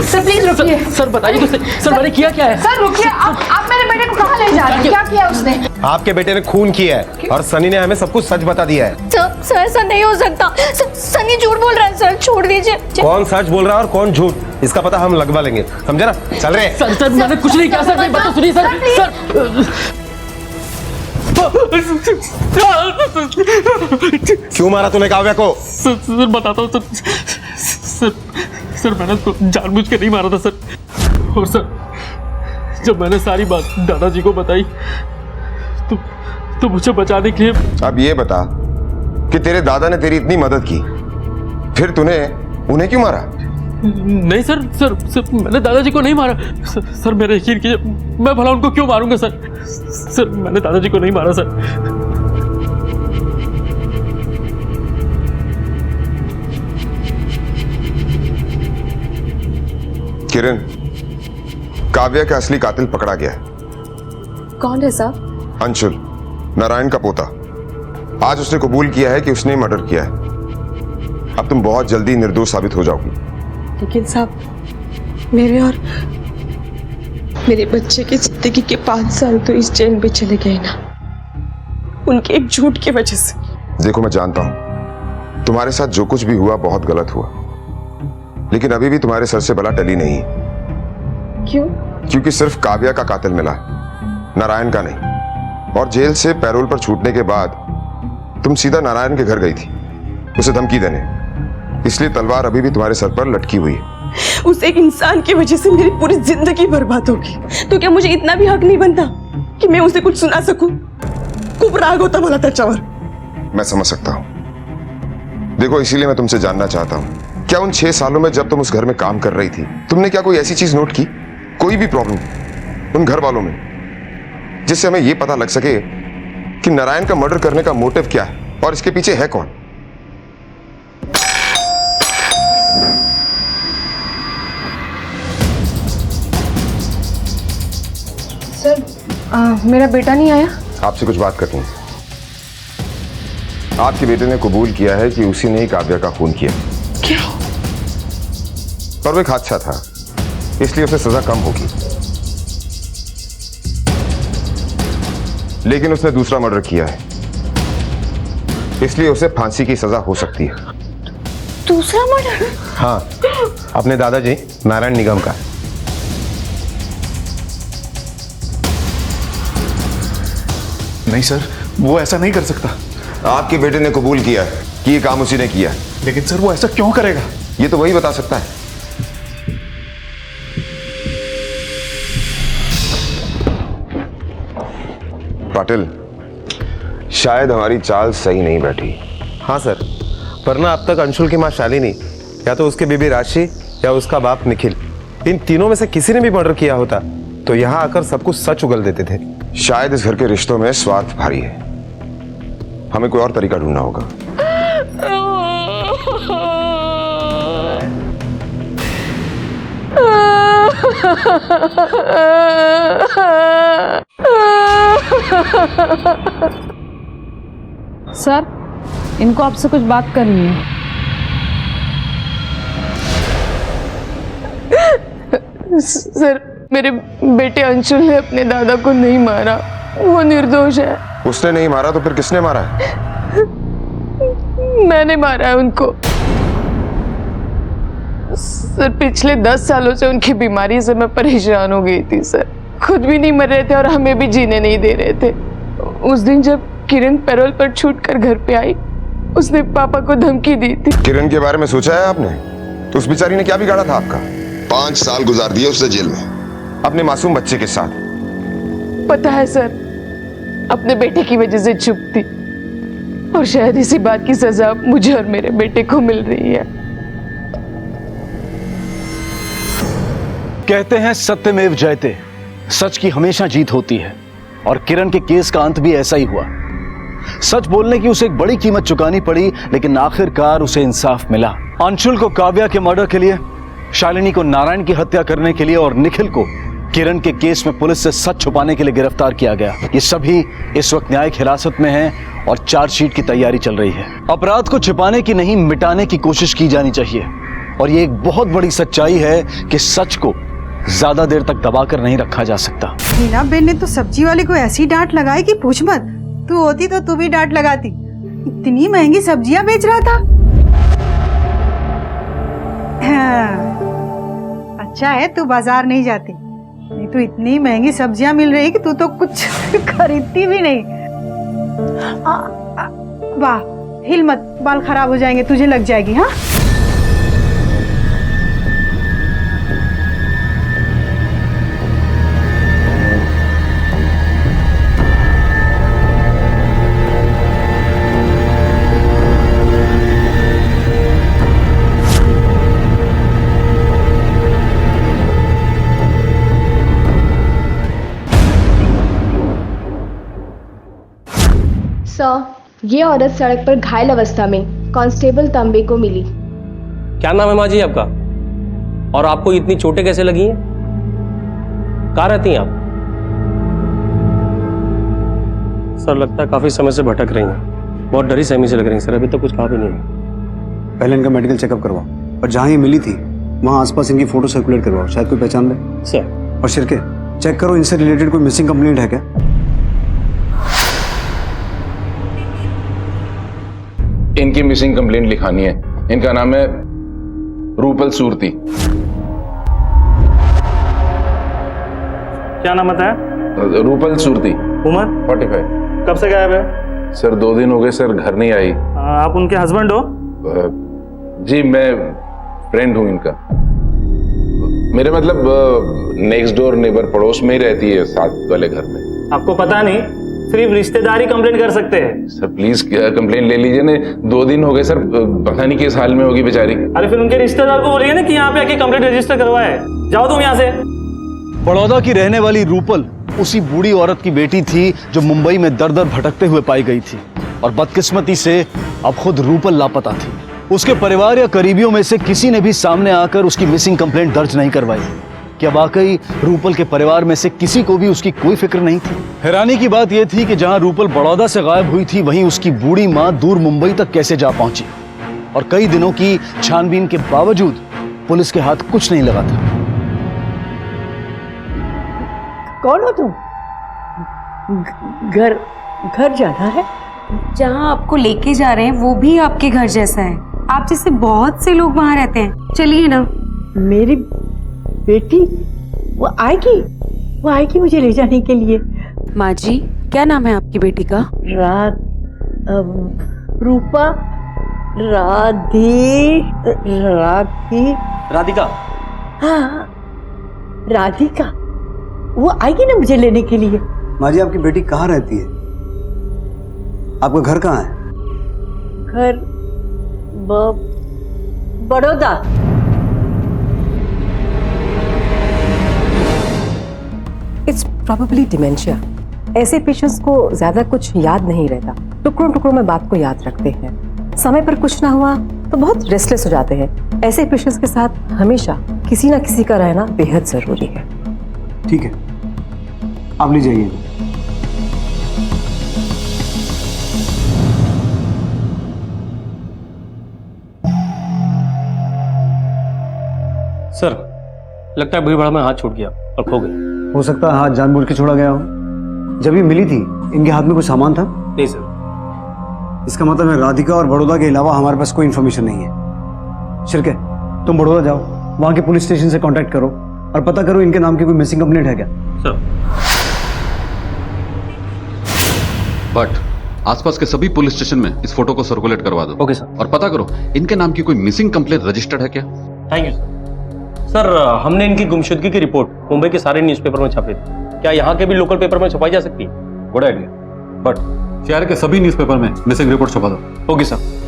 सर प्लीज रुकिए। सर बताइए तो सर मैंने किया क्या है? सर रुकिए, आप मेरे बेटे को कहाँ ले जा रहे हैं? क्या किया उसने? आपके बेटे ने खून किया है और सनी ने हमें सब कुछ सच बता दिया है। सर ऐसा नहीं हो सकता, सनी झूठ बोल रहा है सर, छोड़ दीजिए। कौन सच बोल रहा है और कौन झूठ, इसका पता हम लगवा लेंगे, समझे ना? चल रहे। सर मैंने कुछ नहीं किया सर, मेरी बात तो सुनिए सर। क्यों मारा तूने काव्या को? सर बताता हूँ सर मैंने उसको जानबूझ के नहीं मारा था सर। और सर जब मैंने सारी बात दादाजी को बताई तो मुझे बचाने के लिए। अब ये बता कि तेरे दादा ने तेरी इतनी मदद की, फिर तूने उन्हें क्यों मारा? नहीं सर मैंने दादाजी को नहीं मारा। सर मेरा यकीन कीजिए, मैं भला उनको क्यों मारूंगा सर मैंने दादाजी को नहीं मारा सर। किरण, काव्या का असली कातिल पकड़ा गया है। कौन है साहब? अंशुल, नारायण का पोता। आज उसने कबूल किया है कि उसने मर्डर किया है। अब तुम बहुत जल्दी निर्दोष साबित हो जाओगी। लेकिन साहब, मेरे और मेरे बच्चे की जिंदगी के 5 साल तो इस जेल में चले गए ना, उनके एक झूठ की वजह से। देखो, मैं जानता हूं तुम्हारे साथ जो कुछ भी हुआ बहुत गलत हुआ, लेकिन अभी भी तुम्हारे सर से बला टली नहीं। क्यों? क्योंकि सिर्फ काव्या का कातिल मिला है, नारायण का नहीं। और जेल से पैरोल पर छूटने के बाद तुम सीधा नारायण के घर गई थी उसे धमकी देने, इसलिए तलवार अभी भी तुम्हारे सर पर लटकी हुई है। उस एक इंसान की वजह से मेरी पूरी जिंदगी बर्बाद होगी, तो क्या मुझे इतना भी हक नहीं बनता कि मैं उसे कुछ सुना सकूं? खूब राग होता भला तचावर। मैं समझ सकता हूं। देखो, इसीलिए मैं तुमसे जानना चाहता हूं, क्या उन 6 सालों में जब तुम उस घर में काम कर रही थी, तुमने क्या कोई ऐसी चीज नोट की, कोई भी प्रॉब्लम उन घर वालों में, जिससे हमें यह पता लग सके कि नारायण का मर्डर करने का मोटिव क्या है और इसके पीछे है कौन? सर मेरा बेटा नहीं आया? आपसे कुछ बात करनी है। आपके बेटे ने कबूल किया है कि उसी ने ही काव्या का खून किया। क्या? पर वो एक हादसा था, इसलिए उसे सजा कम होगी। लेकिन उसने दूसरा मर्डर किया है, इसलिए उसे फांसी की सजा हो सकती है। दूसरा मर्डर? हाँ, अपने दादाजी नारायण निगम का। नहीं सर, वो ऐसा नहीं कर सकता। आपके बेटे ने कबूल किया है कि ये काम उसी ने किया है। लेकिन सर वो ऐसा क्यों करेगा? ये तो वही बता सकता है। पाटिल, शायद हमारी चाल सही नहीं बैठी। हाँ सर, वरना अब तक अंशुल की माँ शालिनी या तो उसके बेबी राशि या उसका बाप निखिल, इन तीनों में से किसी ने भी मर्डर किया होता तो यहाँ आकर सब कुछ सच उगल देते थे। शायद इस घर के रिश्तों में स्वार्थ भारी है, हमें कोई और तरीका ढूंढना होगा। सर, इनको आपसे कुछ बात करनी है। सर, मेरे बेटे अंशुल ने अपने दादा को नहीं मारा, वो निर्दोष है। उसने नहीं मारा तो फिर किसने मारा है? मैंने मारा है उनको। सर, पिछले 10 सालों से उनकी बीमारी से मैं परेशान हो गई थी सर। खुद भी नहीं मर रहे थे और हमें भी जीने नहीं दे रहे थे। उस दिन जब किरण पैरोल पर छूटकर घर पे आई, उसने पापा को धमकी दी थी। किरण के बारे में सोचा है आपने? तो उस बेचारी ने क्या बिगाड़ा था आपका? 5 साल गुजार दिए उसने जेल में, अपने मासूम बच्चे के साथ। पता है सर, अपने बेटे की वजह से चुप थी और शायद इसी बात की सजा मुझे और मेरे बेटे को मिल रही है। कहते हैं सत्यमेव जयते, सच की हमेशा जीत होती है और किरण के केस का अंत भी ऐसा ही हुआ। सच बोलने की उसे एक बड़ी कीमत चुकानी पड़ी, लेकिन आखिरकार उसे इंसाफ मिला। अंशुल को काव्या के मर्डर के लिए, शालिनी को नारायण की हत्या करने के लिए और निखिल को किरण के केस में पुलिस से सच छुपाने के लिए गिरफ्तार किया गया। ये सभी इस वक्त न्यायिक हिरासत में हैं और चार्जशीट की तैयारी चल रही है। अपराध को छिपाने की नहीं, मिटाने की कोशिश की जानी चाहिए और ये एक बहुत बड़ी सच्चाई है कि सच को ज्यादा देर तक दबाकर नहीं रखा जा सकता। मीना बेन ने तो सब्जी वाले को ऐसी डांट लगाई कि पूछ मत। तू होती तो तू भी डांट लगाती। इतनी महंगी सब्जियां बेच रहा था। हाँ। अच्छा है तू बाजार नहीं जाती, नहीं तो इतनी महंगी सब्जियां मिल रही कि तू तो कुछ खरीदती भी नहीं। वाह, हिल मत, बाल खराब हो जाएंगे, तुझे लग जाएगी। हाँ, सर, ये औरत सड़क पर घायल अवस्था में कांस्टेबल तांबे को मिली। क्या नाम है माँ जी आपका? और आपको इतनी चोटें कैसे लगी हैं? कहाँ रहती हैं आप? सर, लगता है काफी समय से भटक रही हैं। बहुत डरी सहमी से लग रही हैं सर, अभी तक कुछ कहा भी नहीं है। पहले इनका मेडिकल चेकअप करवाओ और जहाँ ये मिली थी वहाँ आसपास इनकी फोटो सर्कुलेट करवाओ, शायद कोई पहचान ले। सर। और शिरके, चेक करो इनसे रिलेटेड कोई मिसिंग कंप्लेंट है क्या? इनकी मिसिंग कंप्लेंट लिखानी है। इनका नाम है रूपल सूरती। क्या नाम बताया? रूपल सूरती। उम्र? 45। कब से गायब है? सर 2 दिन हो गए सर, घर नहीं आई। आप उनके हस्बैंड हो? जी, मैं फ्रेंड हूँ इनका। मेरे मतलब नेक्स्ट डोर नेबर, पड़ोस में ही रहती है, साथ वाले घर में। आपको पता नहीं, सिर्फ रिश्तेदार ही कंप्लेंट कर सकते हैं। सर प्लीज कंप्लेंट ले लीजिए ना, 2 दिन हो गए सर, पता नहीं किस हाल में होगी बेचारी। अरे फिर उनके रिश्तेदार को बोलिए ना कि यहाँ पे आके कंप्लेंट रजिस्टर करवाए। जाओ तुम यहाँ से। बड़ौदा की रहने वाली रूपल उसी बूढ़ी औरत की बेटी थी जो मुंबई में दर दर भटकते हुए पाई गई थी और बदकिस्मती से अब खुद रूपल लापता थी। उसके परिवार या करीबियों में से किसी ने भी सामने आकर उसकी मिसिंग कंप्लेंट दर्ज नहीं करवाई। क्या वाकई रूपल के परिवार में से किसी को भी उसकी कोई फिक्र नहीं थी? हैरानी की बात यह थी कि जहां रूपल बड़ौदा से गायब हुई थी, वहीं उसकी बूढ़ी मां दूर मुंबई तक कैसे जा पहुंची, और कई दिनों की छानबीन के बावजूद पुलिस के हाथ कुछ नहीं लगा था। कौन हो तुम? घर घर जाना है? जहाँ आपको लेके जा रहे हैं वो भी आपके घर जैसा है। आप जैसे बहुत से लोग वहाँ रहते हैं। चलिए ना। मेरी बेटी वो आएगी मुझे ले जाने के लिए। माँ जी, क्या नाम है आपकी बेटी का? रूपा, राधिका। हाँ, राधिका। वो आएगी ना मुझे लेने के लिए। माँ जी, आपकी बेटी कहाँ रहती है? आपका घर कहाँ है? घर बड़ौदा। It's probably dementia. ऐसे पेशेंट्स को ज्यादा कुछ याद नहीं रहता, टुकड़ों टुकड़ों में बात को याद रखते हैं। समय पर कुछ ना हुआ तो बहुत रेस्टलेस हो जाते हैं। ऐसे पेशेंट्स के साथ हमेशा किसी ना किसी का रहना बेहद जरूरी है। ठीक है, आप ले जाइए। सर, लगता है भीड़ भाड़ में हाथ छूट गया और खो गए। हो सकता है हाथ जानबूझ के छोड़ा गया हो। जब ये मिली थी, इनके हाथ में कुछ सामान था? नहीं सर। इसका मतलब है राधिका और बड़ौदा के अलावा हमारे पास कोई इन्फॉर्मेशन नहीं है। शिरके, तुम बड़ौदा जाओ, वहां के पुलिस स्टेशन से कांटेक्ट करो और पता करो इनके नाम की कोई मिसिंग कंप्लेंट है क्या। सर। बट आसपास के सभी पुलिस स्टेशन में इस फोटो को सर्कुलेट करवा दो। Okay sir. और पता करो इनके नाम की कोई मिसिंग कंप्लेंट रजिस्टर्ड है क्या। Thank you sir. हमने इनकी गुमशुदगी की रिपोर्ट मुंबई के सारे न्यूज़पेपर में छापी थी। क्या यहाँ के भी लोकल पेपर में छपाई जा सकती है? गुड आइडिया, बट शहर के सभी न्यूज़पेपर में मिसिंग रिपोर्ट छपा दो। Okay sir.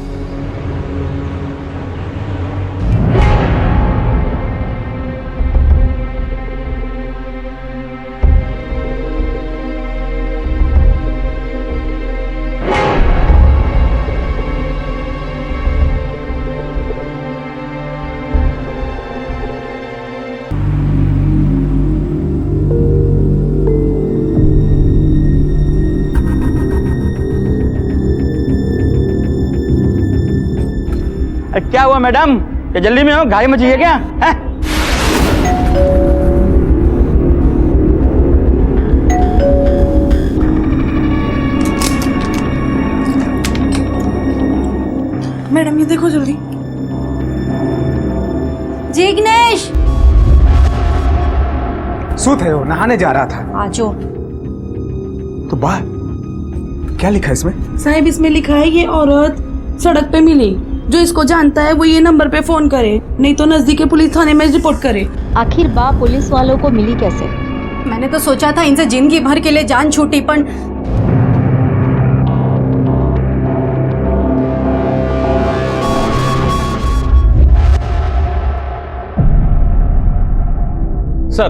क्या हुआ मैडम? क्या जल्दी में हो? गाड़ी मची है क्या? है? मैडम ये देखो जल्दी। जिग्नेश! सूत है वो, नहाने जा रहा था। आजो। तो बाहर क्या लिखा है इसमें? साहब इसमें लिखा है ये औरत सड़क पे मिली, जो इसको जानता है वो ये नंबर पे फोन करे, नहीं तो नजदीकी पुलिस थाने में रिपोर्ट करे। आखिर बा पुलिस वालों को मिली कैसे? मैंने तो सोचा था इनसे जिंदगी भर के लिए जान छूटी, पर सर,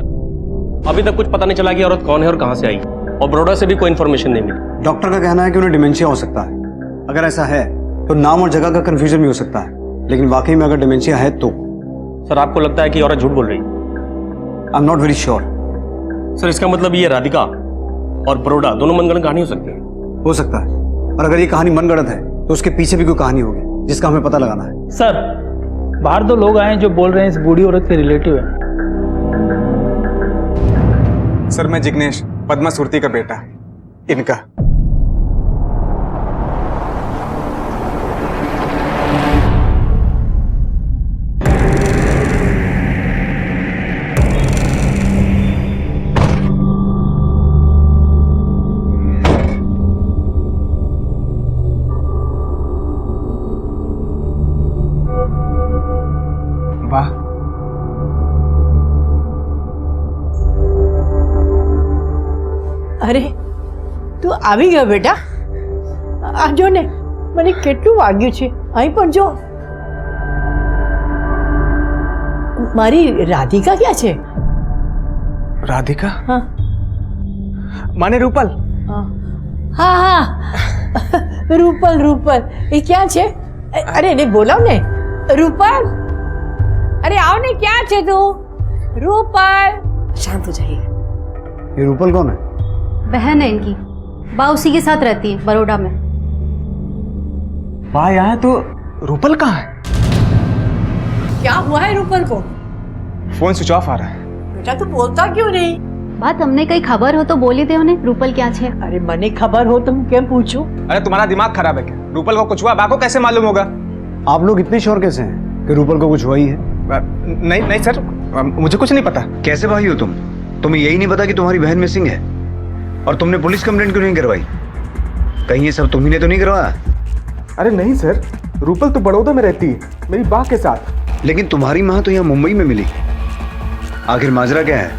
अभी तक कुछ पता नहीं चला कि औरत कौन है और कहां से आई, और बड़ौदा से भी कोई इन्फॉर्मेशन नहीं मिली। डॉक्टर का कहना है कि उन्हें डिमेंशिया हो सकता है। अगर ऐसा है तो नाम और जगह का कंफ्यूजन भी हो सकता है, लेकिन वाकई में अगर डिमेंशिया है तो। सर, आपको लगता है कि औरत झूठ बोल रही? I am not very sure. Sir, इसका मतलब ये राधिका और बड़ौदा दोनों मनगढ़ंत कहानी हो सकती है। हो सकता है, और अगर ये कहानी मनगढ़ंत है तो उसके पीछे भी कोई कहानी होगी जिसका हमें पता लगाना है। सर, बाहर दो लोग आए जो बोल रहे हैं इस बूढ़ी औरत के रिलेटिव है। सर, मैं जिग्नेश, पद्मा सुरती का बेटा, इनका। वाह, अरे તું આવી ગયો બેટા? આ જો ને, મને કેટલું વાગ્યું છે. અહીં પણ જો. મારી રાધિકા ક્યાં છે? राधिका? हाँ माने रूपल? हाँ हाँ रूपल रूपल ये क्या છે? अरे ने बोलाव ने रूपल, अरे आओ ने, क्या છે તું? रूपल, शांत हो जाइए। ये रूपल कौन है? बहन है इनकी, बा उसी के साथ रहती है बड़ौदा में। बा यहाँ है तो रूपल कहाँ है? क्या हुआ है रूपल को? फोन स्विच ऑफ आ रहा है। बेटा तू बोलता क्यों नहीं? बात हमने कई खबर हो तो बोली थे उन्हें रूपल क्या छे। अरे मने खबर हो तुम क्या पूछो? अरे तुम्हारा दिमाग खराब है क्या? रूपल को कुछ हुआ, बा को कैसे मालूम होगा? आप लोग इतने श्योर कैसे हैं कि रूपल को कुछ हुआ ही है? नहीं नहीं सर, मुझे कुछ नहीं पता। कैसे भाई हो तुम? तुम्हें यही नहीं पता कि तुम्हारी बहन मिसिंग है? और तुमने पुलिस कंप्लेंट क्यों नहीं करवाई? कहीं ये सब तुम्ही ने तो नहीं करवाया? अरे नहीं सर, रूपल तो बड़ौदा में रहती है मेरी माँ के साथ। लेकिन तुम्हारी माँ तो यहाँ मुंबई में मिली। आखिर माजरा क्या है?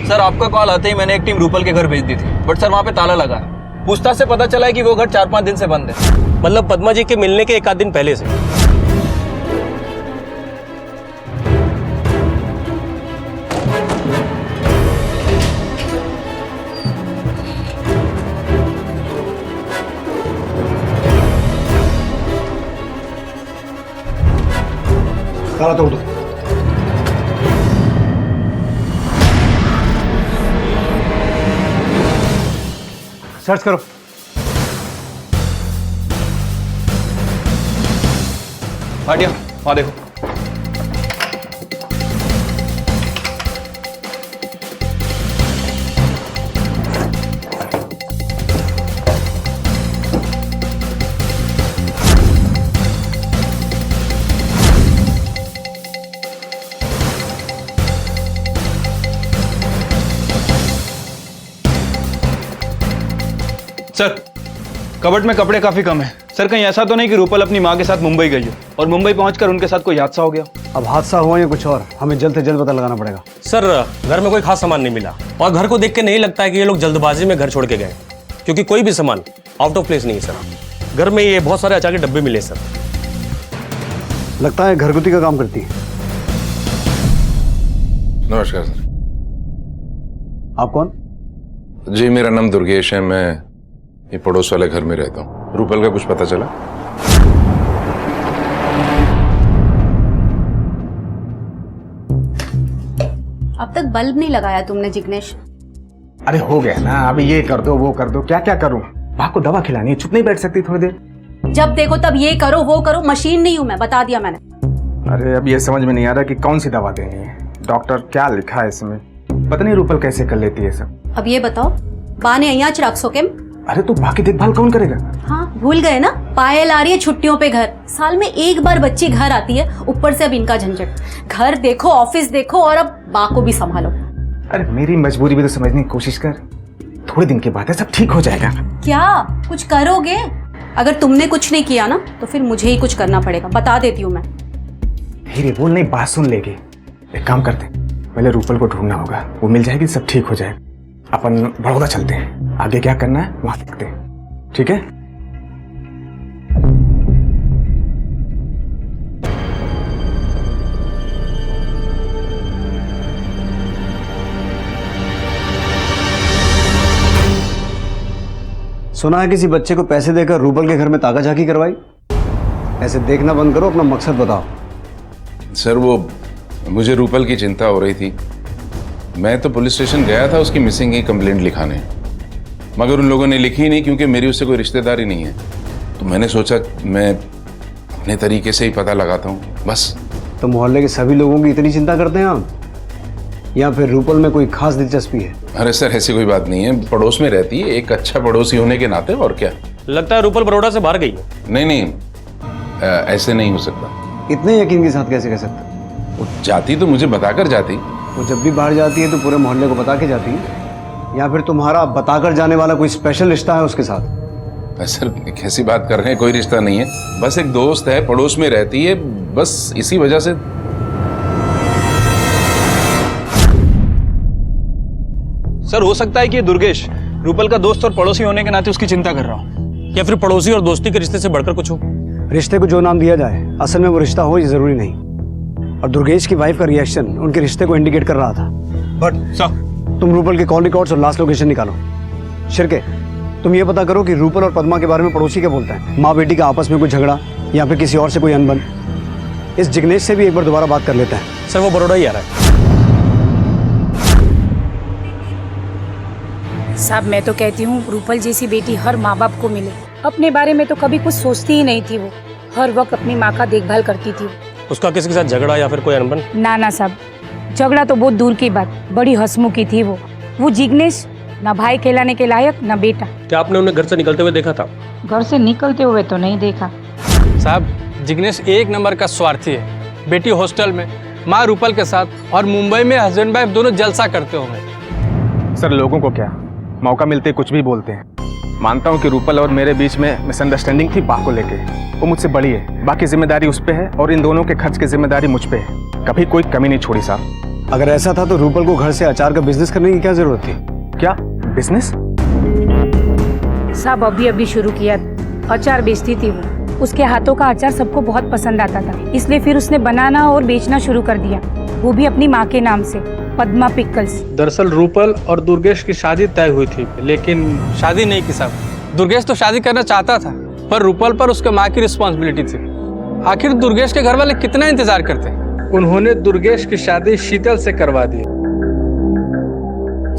सर आपका कॉल आते ही मैंने एक टीम रूपल के घर भेज दी थी, बट सर वहाँ पे ताला लगा है। पूछताछ से पता चला है कि वो घर 4-5 दिन से बंद है। मतलब पद्मा जी के मिलने के 1 आध दिन पहले से। ताला तोड़ दो। सर्च करो। भाटिया वहां देखो। सर कबर्ड में कपड़े काफी कम है। सर कहीं ऐसा तो नहीं कि रूपल अपनी माँ के साथ मुंबई गई हो और मुंबई पहुंचकर उनके साथ कोई हादसा हो गया? अब हादसा हुआ या कुछ और, हमें जल्द से जल्द पता लगाना पड़ेगा। सर घर में कोई खास सामान नहीं मिला और घर को देख के नहीं लगता है कि ये लोग जल्दबाजी में घर छोड़ के गए, क्योंकि कोई भी सामान आउट ऑफ प्लेस नहीं है सर। घर में ये बहुत सारे अचार के डब्बे मिले सर। लगता है घरगुती का काम करती है। नमस्कार सर। आप कौन? जी मेरा नाम दुर्गेश है, मैं ये पड़ोस वाले घर में रहता हूँ। रूपल का कुछ पता चला? अब तक बल्ब नहीं लगाया तुमने जिग्नेश। अरे हो गया ना, अभी ये कर दो वो कर दो, क्या क्या करूं? माँ को दवा खिलानी है, चुप नहीं बैठ सकती थोड़ी देर? जब देखो तब ये करो वो करो, मशीन नहीं हूं मैं, बता दिया मैंने। अरे अब ये समझ में नहीं आ रहा कि कौन सी दवा देनी है। डॉक्टर क्या लिखा है इसमें, पता नहीं रूपल कैसे कर लेती है सब। अब ये बताओ, बा ने અહીંયા જ રાખશો કેમ? अरे तो बाकी देखभाल कौन करेगा? हाँ भूल गए ना, पायल आ रही है छुट्टियों पे घर। साल में एक बार बच्ची घर आती है, ऊपर से अब इनका झंझट। घर देखो, ऑफिस देखो और अब बा को भी संभालो। अरे मेरी मजबूरी भी तो समझने की कोशिश कर। थोड़े दिन के बाद है, सब ठीक हो जाएगा। क्या कुछ करोगे? अगर तुमने कुछ नहीं किया ना तो फिर मुझे ही कुछ करना पड़ेगा, बता देती हूँ मैं। धीरे बोल, नहीं बात सुन लेगी। एक काम करते, पहले रूपल को ढूंढना होगा, वो मिल जाएगी, सब ठीक हो जाएगा। अपन बड़ौदा चलते हैं, आगे क्या करना है वहां देखते हैं, ठीक है? सुना है किसी बच्चे को पैसे देकर रूपल के घर में ताका-झाकी करवाई। ऐसे देखना बंद करो, अपना मकसद बताओ। सर वो मुझे रूपल की चिंता हो रही थी, मैं तो पुलिस स्टेशन गया था उसकी मिसिंग की कंप्लेंट लिखाने, मगर उन लोगों ने लिखी नहीं क्योंकि मेरी उससे कोई रिश्तेदारी नहीं है। तो मैंने सोचा मैं अपने तरीके से ही पता लगाता हूँ बस। तो मोहल्ले के सभी लोगों की इतनी चिंता करते हैं आप, या फिर रूपल में कोई खास दिलचस्पी है? अरे सर ऐसी कोई बात नहीं है, पड़ोस में रहती है, एक अच्छा पड़ोसी होने के नाते, और क्या। लगता है रूपल बड़ौदा से बाहर गई है। नहीं नहीं, ऐसे नहीं हो सकता। इतने यकीन के साथ कैसे कह सकते? वो जाती तो मुझे बताकर जाती। वो जब भी बाहर जाती है तो पूरे मोहल्ले को बता के जाती है, या फिर तुम्हारा बताकर जाने वाला कोई स्पेशल रिश्ता है उसके साथ? सर कैसी बात कर रहे हैं, कोई रिश्ता नहीं है, बस एक दोस्त है, पड़ोस में रहती है, बस इसी वजह से। सर हो सकता है कि ये दुर्गेश रूपल का दोस्त और पड़ोसी होने के नाते उसकी चिंता कर रहा हूँ, या फिर पड़ोसी और दोस्ती के रिश्ते से बढ़कर कुछ हो। रिश्ते को जो नाम दिया जाए, असल में वो रिश्ता हो ये जरूरी नहीं। और दुर्गेश की वाइफ का रिएक्शन उनके रिश्ते को इंडिकेट कर रहा था। बट सर तुम रूपल के कॉल रिकॉर्ड्स और लास्ट लोकेशन निकालो। शिरके तुम ये पता करो कि रूपल और पद्मा के बारे में पड़ोसी क्या बोलता है। माँ बेटी का आपस में कोई झगड़ा या फिर किसी और से कोई अनबन। इस जिग्नेश से भी एक बार दोबारा बात कर लेता है। सर वो बड़ौदा ही आ रहा है। साहब मैं तो कहती हूँ रूपल जैसी बेटी हर माँ बाप को मिले। अपने बारे में तो कभी कुछ सोचती ही नहीं थी वो, हर वक्त अपनी माँ का देखभाल करती थी। उसका किसी के साथ झगड़ा या फिर कोई अनबन? ना साहब, झगड़ा तो बहुत दूर की बात, बड़ी हंसमुखी थी वो जिग्नेश ना भाई कहलाने के लायक ना बेटा। क्या आपने उन्हें घर से निकलते हुए देखा था? घर से निकलते हुए तो नहीं देखा। साहब जिग्नेश एक नंबर का स्वार्थी है। बेटी हॉस्टल में, माँ रूपल के साथ, और मुंबई में हस्बैंड वाइफ दोनों जलसा करते होंगे। सर लोगों को क्या मौका मिलते कुछ भी बोलते हैं। मानता हूँ कि रूपल और मेरे बीच में मिसअंडरस्टैंडिंग थी बा को लेके। वो मुझसे बड़ी है, बाकी जिम्मेदारी उस पे है और इन दोनों के खर्च की जिम्मेदारी मुझ पे है। कभी कोई कमी नहीं छोड़ी साहब। अगर ऐसा था तो रूपल को घर से अचार का बिजनेस करने की क्या जरूरत थी? क्या बिजनेस? साहब अभी शुरू किया, अचार बेचती थी वो। उसके हाथों का अचार सबको बहुत पसंद आता था, इसलिए फिर उसने बनाना और बेचना शुरू कर दिया, वो भी अपनी माँ के नाम से, पद्मा पिकल्स। दरअसल रूपल और दुर्गेश की शादी तय हुई थी, लेकिन शादी नहीं की साहब। दुर्गेश तो शादी करना चाहता था, पर रूपल पर उसके माँ की रिस्पॉन्सिबिलिटी थी। आखिर दुर्गेश के घर वाले कितना इंतजार करते। उन्होंने दुर्गेश की शादी शीतल से करवा दी।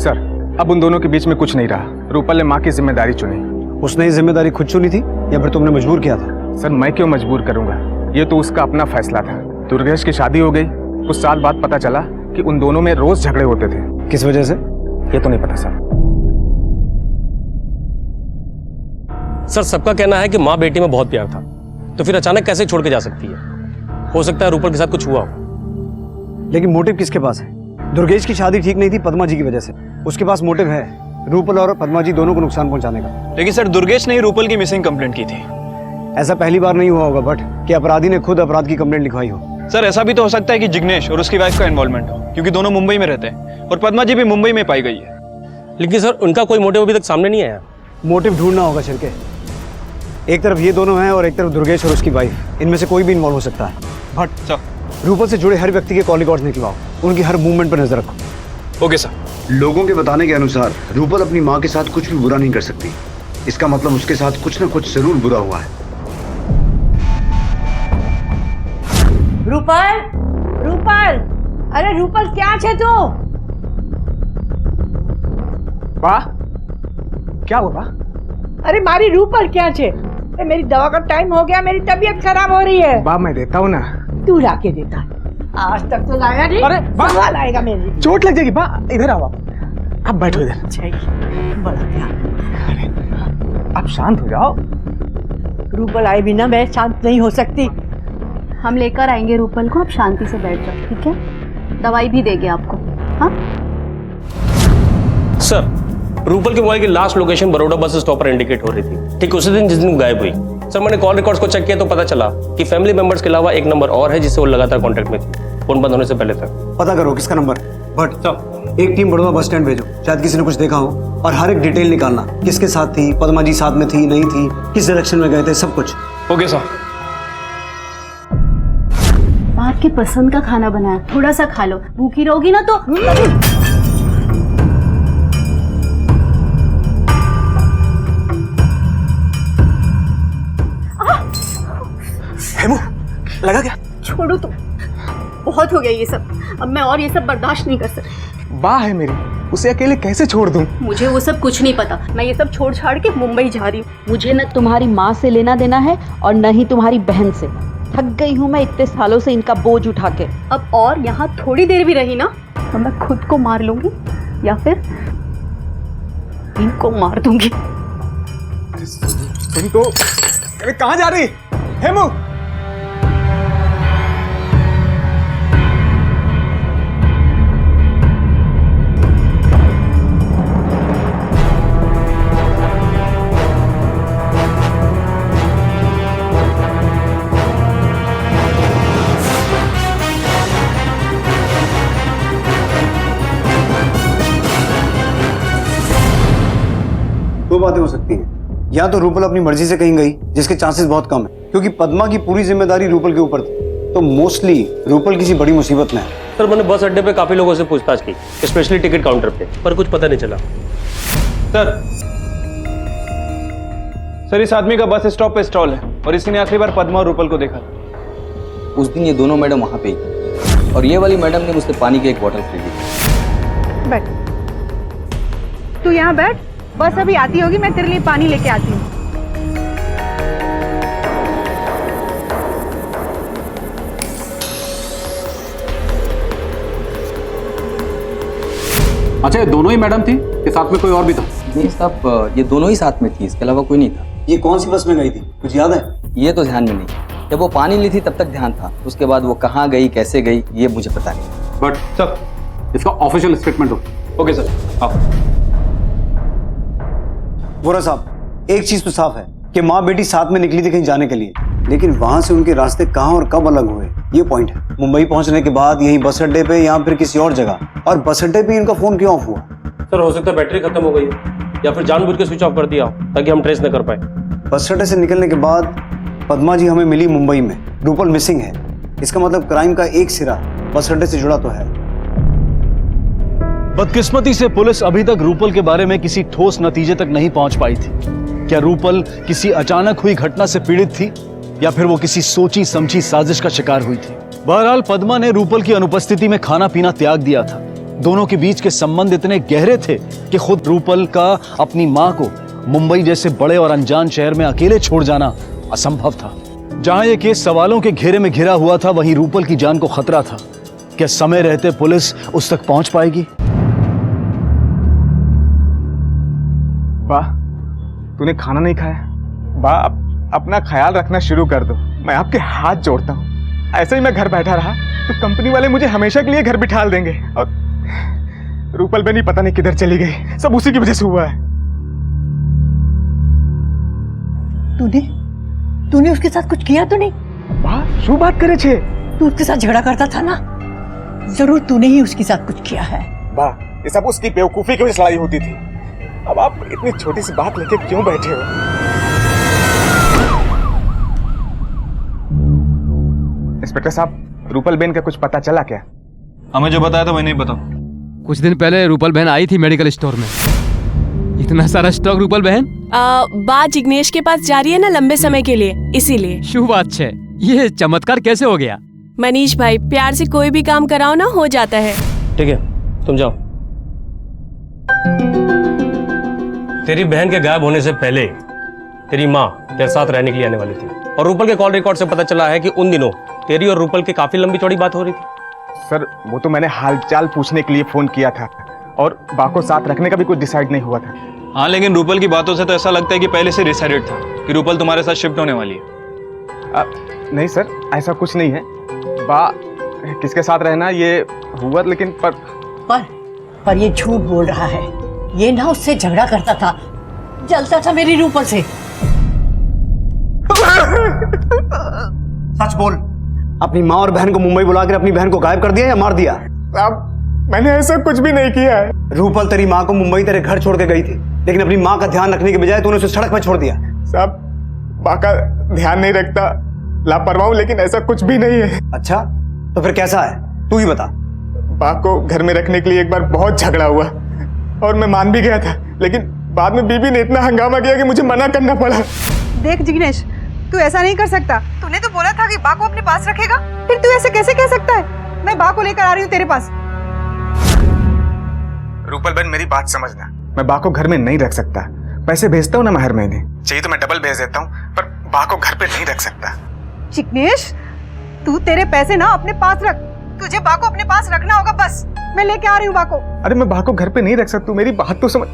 सर अब उन दोनों के बीच में कुछ नहीं रहा। रूपल ने माँ की जिम्मेदारी चुनी। उसने ये जिम्मेदारी खुद चुनी थी या फिर तुमने मजबूर किया था? सर मैं क्यों मजबूर करूंगा, ये तो उसका अपना फैसला था। दुर्गेश की शादी हो गई, कुछ साल बाद पता चला कि उन दोनों में रोज झगड़े होते थे। किस वजह से ये तो नहीं पता सर। सर सबका कहना है कि माँ बेटी में बहुत प्यार था, तो फिर अचानक कैसे छोड़ के जा सकती है? हो सकता है रूपल के साथ कुछ हुआ हो। लेकिन मोटिव किसके पास है? दुर्गेश की शादी ठीक नहीं थी पद्मा जी की वजह से। उसके पास मोटिव है रूपल और पद्मा जी दोनों को नुकसान पहुंचाने का। लेकिन सर दुर्गेश ने ही रूपल की मिसिंग कंप्लेंट की थी। ऐसा पहली बार नहीं हुआ होगा बट कि अपराधी ने खुद अपराध की कंप्लेंट लिखवाई हो। सर ऐसा भी तो हो सकता है कि जिग्नेश और उसकी वाइफ का इन्वॉल्वमेंट हो, क्योंकि दोनों मुंबई में रहते हैं और पद्मा जी भी मुंबई में पाई गई है। लेकिन सर उनका कोई मोटिव अभी तक सामने नहीं आया। मोटिव ढूंढना होगा छिड़के। एक तरफ ये दोनों हैं और एक तरफ दुर्गेश और उसकी वाइफ। इनमें से कोई भी इन्वॉल्व हो सकता है। बट सर रूपल से जुड़े हर व्यक्ति के कॉल रिकॉर्ड्स निकलवाओ, उनकी हर मूवमेंट पर नजर रखो। Okay sir. लोगों के बताने के अनुसार रूपल अपनी माँ के साथ कुछ भी बुरा नहीं कर सकती। इसका मतलब उसके साथ कुछ ना कुछ जरूर बुरा हुआ है। रूपल, रूपल, अरे रूपल क्या छे तू? वाह क्या हुआ? अरे मारी रूपल क्या छे? मेरी दवा का टाइम हो गया, मेरी तबीयत खराब हो रही है। बा मैं देता हूँ ना। तू लाके देता, आज तक तो लाया नहीं। अरे बा लाएगा मेरी। चोट लग जाएगी। बा इधर आओ, आप बैठो इधर। बड़ा ध्यान। आप शांत हो जाओ। रूपल आए बिना मैं शांत नहीं हो सकती। हम लेकर आएंगे रूपल को, आप शांति से बैठ जाओ, ठीक है? दवाई भी देंगे आपको। हाँ सर रूपल के मोबाइल की last location Baroda bus stop पर इंडिकेट हो रही थी, ठीक उसी दिन जिस दिन गायब हुई। सर मैंने कॉल रिकॉर्ड्स को चेक किया तो पता चला कि फैमिली मेंबर्स के अलावा एक नंबर और है जिससे वो लगातार कांटेक्ट में थी, फोन बंद होने से पहले तक। पता करो किसका नंबर। बट एक टीम बड़ौदा बस स्टैंड भेजो, शायद किसी ने कुछ देखा हो, और हर एक डिटेल निकालना, किसके साथ थी, पद्मा जी साथ में थी नहीं थी, किस डायरेक्शन में गए थे, सब कुछ। Okay sir. आपके पसंद का खाना बनाया, थोड़ा सा खा लो, भूखी रहोगी ना तो। हेमू लगा क्या? छोड़ो तो, बहुत हो गया ये सब, अब मैं और ये सब बर्दाश्त नहीं कर सकती। बा है मेरी, उसे अकेले कैसे छोड़ दूं? मुझे वो सब कुछ नहीं पता, मैं ये सब छोड़ छाड़ के मुंबई जा रही हूँ। मुझे न तुम्हारी माँ से लेना देना है और न ही तुम्हारी बहन से। थक गई हूँ मैं इतने सालों से इनका बोझ उठा के। अब और यहाँ थोड़ी देर भी रही ना तो मैं खुद को मार लूंगी या फिर इनको मार दूंगी। तुम तो अरे कहाँ जा रही हेमू? दो बातें हो सकती हैं, या तो रूपल अपनी मर्जी से कहीं गई, जिसके चांसेस बहुत कम है क्योंकि पद्मा की पूरी जिम्मेदारी रूपल के ऊपर थी, तो मोस्टली रूपल किसी बड़ी मुसीबत में है। सर मैंने बस अड्डे पे काफी लोगों से पूछताछ की, स्पेशली टिकट काउंटर पे, पर कुछ पता नहीं चला। सर सर इस आदमी का बस स्टॉप पे स्टॉल है और इसी ने आखिरी बार पद्मा और रूपल को देखा था। उस दिन ये दोनों मैडम वहाँ पे ही थी और ये वाली मैडम ने मुझसे पानी की एक बोतल खरीदी। बैठ, तू यहाँ बैठ, बस अभी आती होगी, मैं तेरे लिए पानी लेके आती हूँ। अच्छा ये दोनों ही मैडम थी कि साथ में कोई और भी था? नहीं साहब, ये दोनों ही साथ में थी, इसके अलावा कोई नहीं था। ये कौन सी बस में गई थी, कुछ याद है? ये तो ध्यान में नहीं। जब वो पानी ली थी तब तक ध्यान था, उसके बाद वो कहाँ गई कैसे गई ये मुझे पता नहीं। बट सर इसका ऑफिशियल स्टेटमेंट हो। ओके सर, आओ। वोरा साहब, एक चीज तो साफ है कि माँ बेटी साथ में निकली थी कहीं जाने के लिए, लेकिन वहां से उनके रास्ते कहाँ और कब अलग हुए ये पॉइंट है। मुंबई पहुंचने के बाद यही बस अड्डे पे या फिर किसी और जगह, और बस अड्डे पे इनका फोन क्यों ऑफ हुआ? सर हो सकता है बैटरी खत्म हो गई या फिर जानबूझ के स्विच ऑफ कर दिया ताकि हम ट्रेस न कर पाए। बस अड्डे से निकलने के बाद पद्मा जी हमें मिली मुंबई में, रूपल मिसिंग है। इसका मतलब क्राइम का एक सिरा बस अड्डे से जुड़ा तो है। बदकिस्मती से पुलिस अभी तक रूपल के बारे में किसी ठोस नतीजे तक नहीं पहुंच पाई थी। क्या रूपल किसी अचानक हुई घटना से पीड़ित थी या फिर वो किसी सोची समझी साजिश का शिकार हुई थी? बहरहाल पद्मा ने रूपल की अनुपस्थिति में खाना पीना त्याग दिया था। दोनों के बीच के संबंध इतने गहरे थे कि खुद रूपल का अपनी मां को मुंबई जैसे बड़े और अनजान शहर में अकेले छोड़ जाना असंभव था। जहां यह केस सवालों के घेरे में घिरा हुआ था, वहीं रूपल की जान को खतरा था। क्या समय रहते पुलिस उस तक पहुंच पाएगी? वाह, तूने खाना नहीं खाया? वाह, अपना ख्याल रखना शुरू कर दो, मैं आपके हाथ जोड़ता हूँ। ऐसे ही मैं घर बैठा रहा तो कंपनी वाले मुझे हमेशा के लिए घर बिठा देंगे, और रूपल बेनी पता नहीं किधर चली गई। सब उसी की वजह से हुआ है। तूने उसके साथ कुछ किया तो नहीं? वाह, शू बात करे छे? तू उसके साथ झगड़ा करता था ना, जरूर तूने ही उसके साथ कुछ किया है। वाह, ये सब उसकी बेवकूफी की वजह से लड़ाई होती थी। अब आप इतनी छोटी सी बात लेके क्यों बैठे हो? इंस्पेक्टर साहब, रूपल बेन का कुछ पता चला क्या? हमें जो बताया था वही नहीं बताओ। कुछ दिन पहले रूपल बहन आई थी मेडिकल स्टोर में। इतना सारा स्टॉक रूपल बहन? बात जिग्नेश के पास जा रही है ना लंबे समय के लिए, इसीलिए। शुभ बात है। ये चमत्कार कैसे हो गया? मनीष भाई, प्यार से कोई भी काम कराओ ना, हो जाता है। ठीक है, तुम जाओ। तेरी बहन के गायब होने से पहले तेरी माँ तेरे साथ रहने के लिए आने वाली थी, और रूपल के कॉल रिकॉर्ड से पता चला है कि उन दिनों तेरी और रूपल की काफी लंबी चौड़ी बात हो रही थी। सर, वो तो मैंने हालचाल पूछने के लिए फोन किया था, और बा को साथ रखने का भी कुछ डिसाइड नहीं हुआ था। हाँ, लेकिन रूपल की बातों से तो ऐसा लगता है कि पहले से डिसाइडेड था कि रूपल तुम्हारे साथ शिफ्ट होने वाली है। नहीं सर, ऐसा कुछ नहीं है। बा किसके साथ रहना ये हुआ, लेकिन पर ये झूठ बोल रहा है। ये ना उससे झगड़ा करता था, जलता था मेरी रूपल से। सच बोल, अपनी माँ और बहन को मुंबई बुलाकर अपनी बहन को गायब कर दिया या मार दिया? साहब, मैंने ऐसा कुछ भी नहीं किया है। रूपल तेरी माँ को मुंबई तेरे घर छोड़ के गई थी, लेकिन अपनी माँ का ध्यान रखने के बजाय तूने उसे सड़क पर छोड़ दिया। साहब, माँ का ध्यान नहीं रखता, लापरवाह हूं, लेकिन ऐसा कुछ भी नहीं है। अच्छा, तो फिर कैसा है, तू ही बता। माँ को घर में रखने के लिए एक बार बहुत झगड़ा हुआ और मैं मान भी गया था, लेकिन बाद में बीबी ने इतना हंगामा किया कि मुझे मना करना पड़ा। देख जिग्नेश, तू ऐसा नहीं कर सकता। तूने तो बोला था कि बा को अपने पास रखेगा, फिर तू ऐसे कैसे कह सकता है? मैं बा को लेकर आ रही हूँ तेरे पास। रूपल बहन, मेरी बात समझना, मैं बा को घर में नहीं रख सकता। पैसे भेजता हूँ ना मैं हर महीने, चाहिए तो मैं डबल भेज देता हूँ, पर बा को घर पे नहीं रख सकता। जिग्नेश, तू तेरे पैसे ना अपने पास रख, तुझे बा को अपने पास रखना होगा। बस मैं लेके आ रही हूँ बा को। अरे मैं बा को घर पे नहीं रख सकता, मेरी बात तो समझ।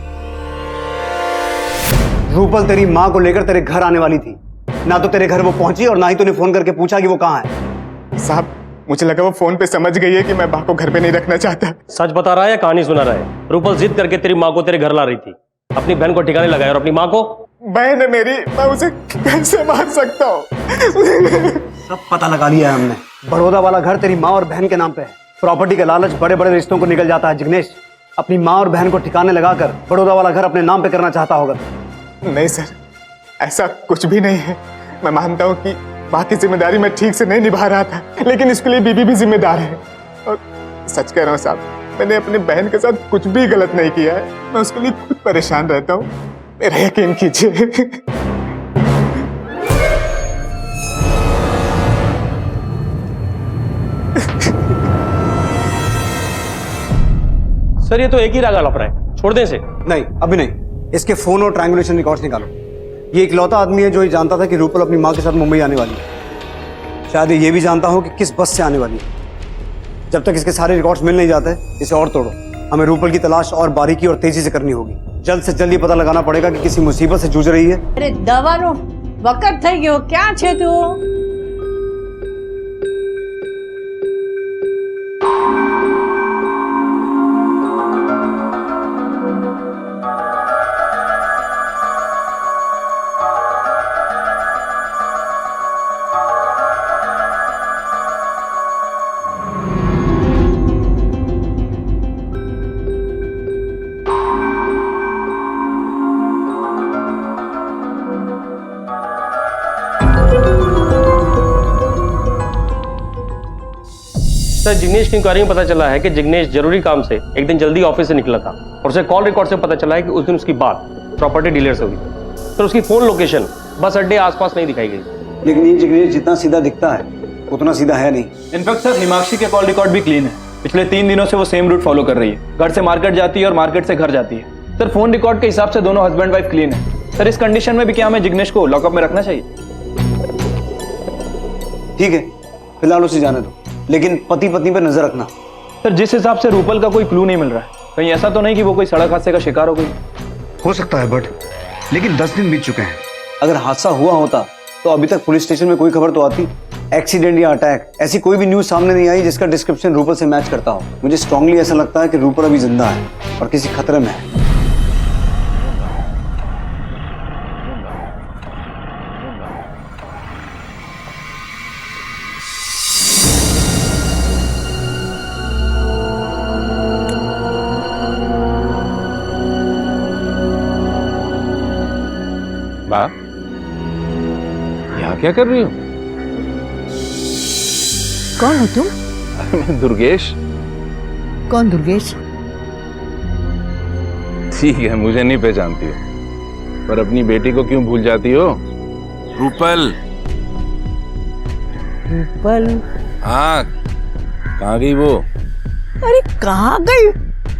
रूपल तेरी माँ को लेकर तेरे घर आने वाली थी, ना तो तेरे घर वो पहुंची और ना ही तूने फोन करके पूछा कि वो कहाँ है। साहब, मुझे लगा वो फोन पे समझ गई है कि मैं बा को घर पे नहीं रखना चाहता। सच बता रहा है या कहानी सुना रहा है? रूपल जिद करके तेरी माँ को तेरे घर ला रही थी, अपनी बहन को ठिकाने लगाया, और अपनी माँ को? बहन है मेरी, मैं उसे कैसे मार सकता हूँ? सब पता लगा लिया है हमने। बड़ौदा वाला घर तेरी माँ और बहन के नाम पे है। प्रॉपर्टी का लालच बड़े बड़े रिश्तों को निकल जाता है जिग्नेश। अपनी माँ और बहन को ठिकाने लगाकर बड़ौदा वाला घर अपने नाम पे करना चाहता होगा। नहीं सर, ऐसा कुछ भी नहीं है। मैं मानता हूँ कि बाकी जिम्मेदारी मैं ठीक से नहीं निभा रहा था, लेकिन इसके लिए बीबी भी जिम्मेदार है। और सच कह रहा हूँ साहब, मैंने अपनी बहन के साथ कुछ भी गलत नहीं किया है। मैं उसके लिए खुद परेशान रहता हूँ, मेरा यकीन कीजिए। सर ये तो एक ही रागा लप रहा है, छोड़ दें इसे। नहीं अभी नहीं, इसके फोन और ट्रायंगुलेशन रिकॉर्ड्स निकालो। ये इकलौता आदमी है जो ये जानता था कि रूपल अपनी माँ के साथ मुंबई आने वाली है। शायद ये भी जानता हो कि किस बस से आने वाली है। जब तक इसके सारे रिकॉर्ड्स मिल नहीं जाते, इसे और तोड़ो। हमें रूपल की तलाश और बारीकी और तेजी से करनी होगी। जल्द से जल्द ये पता लगाना पड़ेगा कि किसी मुसीबत से जूझ रही है। अरे दવાનો वक्त થઈ ગયો, ક્યાં છે તું? सर जिग्नेश की इंक्वायरी में पता चला है कि जिग्नेश जरूरी काम से एक दिन जल्दी ऑफिस से निकला था और उसे कॉल रिकॉर्ड से पता चला है कि उस दिन उसकी बात प्रॉपर्टी डीलर से हुई। सर उसकी फोन लोकेशन बस अड्डे आसपास नहीं दिखाई गई। लेकिन ये जिग्नेश जितना सीधा दिखता है उतना सीधा है नहीं। इनफैक्ट सर हिमाक्षी के कॉल रिकॉर्ड भी क्लीन है। पिछले 3 दिनों से वो सेम रूट फॉलो कर रही है। घर से मार्केट जाती है और मार्केट से घर जाती है। सर फोन रिकॉर्ड के हिसाब से दोनों हस्बैंड वाइफ क्लीन है। सर इस कंडीशन में भी क्या हमें जिग्नेश को लॉकअप में रखना चाहिए? ठीक है, फिलहाल उसे जाने दो, लेकिन पति पत्नी पर नजर रखना। सर जिस हिसाब से रूपल का कोई क्लू नहीं मिल रहा है, कहीं ऐसा तो नहीं कि वो कोई सड़क हादसे का शिकार हो गई? हो सकता है बट लेकिन 10 दिन बीत चुके हैं। अगर हादसा हुआ होता तो अभी तक पुलिस स्टेशन में कोई खबर तो आती। एक्सीडेंट या अटैक ऐसी कोई भी न्यूज सामने नहीं आई जिसका डिस्क्रिप्शन रूपल से मैच करता हो। मुझे स्ट्रांगली ऐसा लगता है कि रूपल अभी जिंदा है और किसी खतरे में है। बा, यहाँ क्या कर रही हो? कौन हो तुम? मैं दुर्गेश। कौन दुर्गेश? ठीक है, मुझे नहीं पहचानती हो, पर अपनी बेटी को क्यों भूल जाती हो? रूपल। रूपल? हाँ, कहाँ गई वो? अरे कहाँ गई?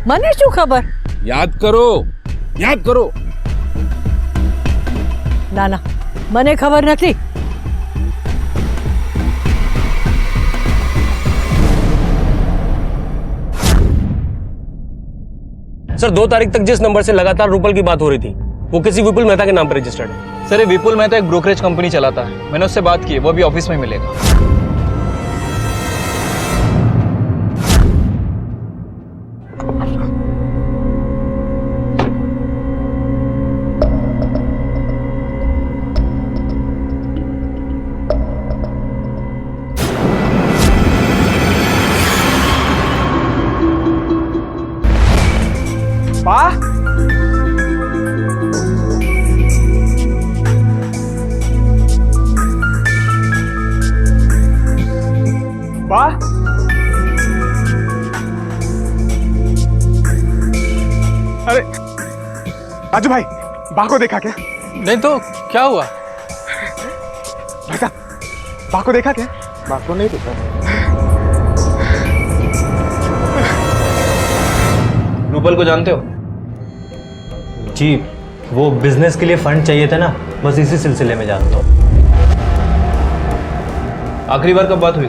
मने शू खबर? याद करो, याद करो। ना ना, मने खबर नहीं। सर 2 तारीख तक जिस नंबर से लगातार रूपल की बात हो रही थी वो किसी विपुल मेहता के नाम पर रजिस्टर्ड है। सर ये विपुल मेहता एक ब्रोकरेज कंपनी चलाता है। मैंने उससे बात की है, वो अभी ऑफिस में मिलेगा। वाह, वाह, अरे राजू भाई, बा को देखा क्या? नहीं तो क्या हुआ? भाई साहब, बा को देखा क्या? बा को नहीं देखा। रूपल को जानते हो? जी, वो बिजनेस के लिए फंड चाहिए था ना, बस इसी सिलसिले में जानता हूँ। आखिरी बार कब बात हुई?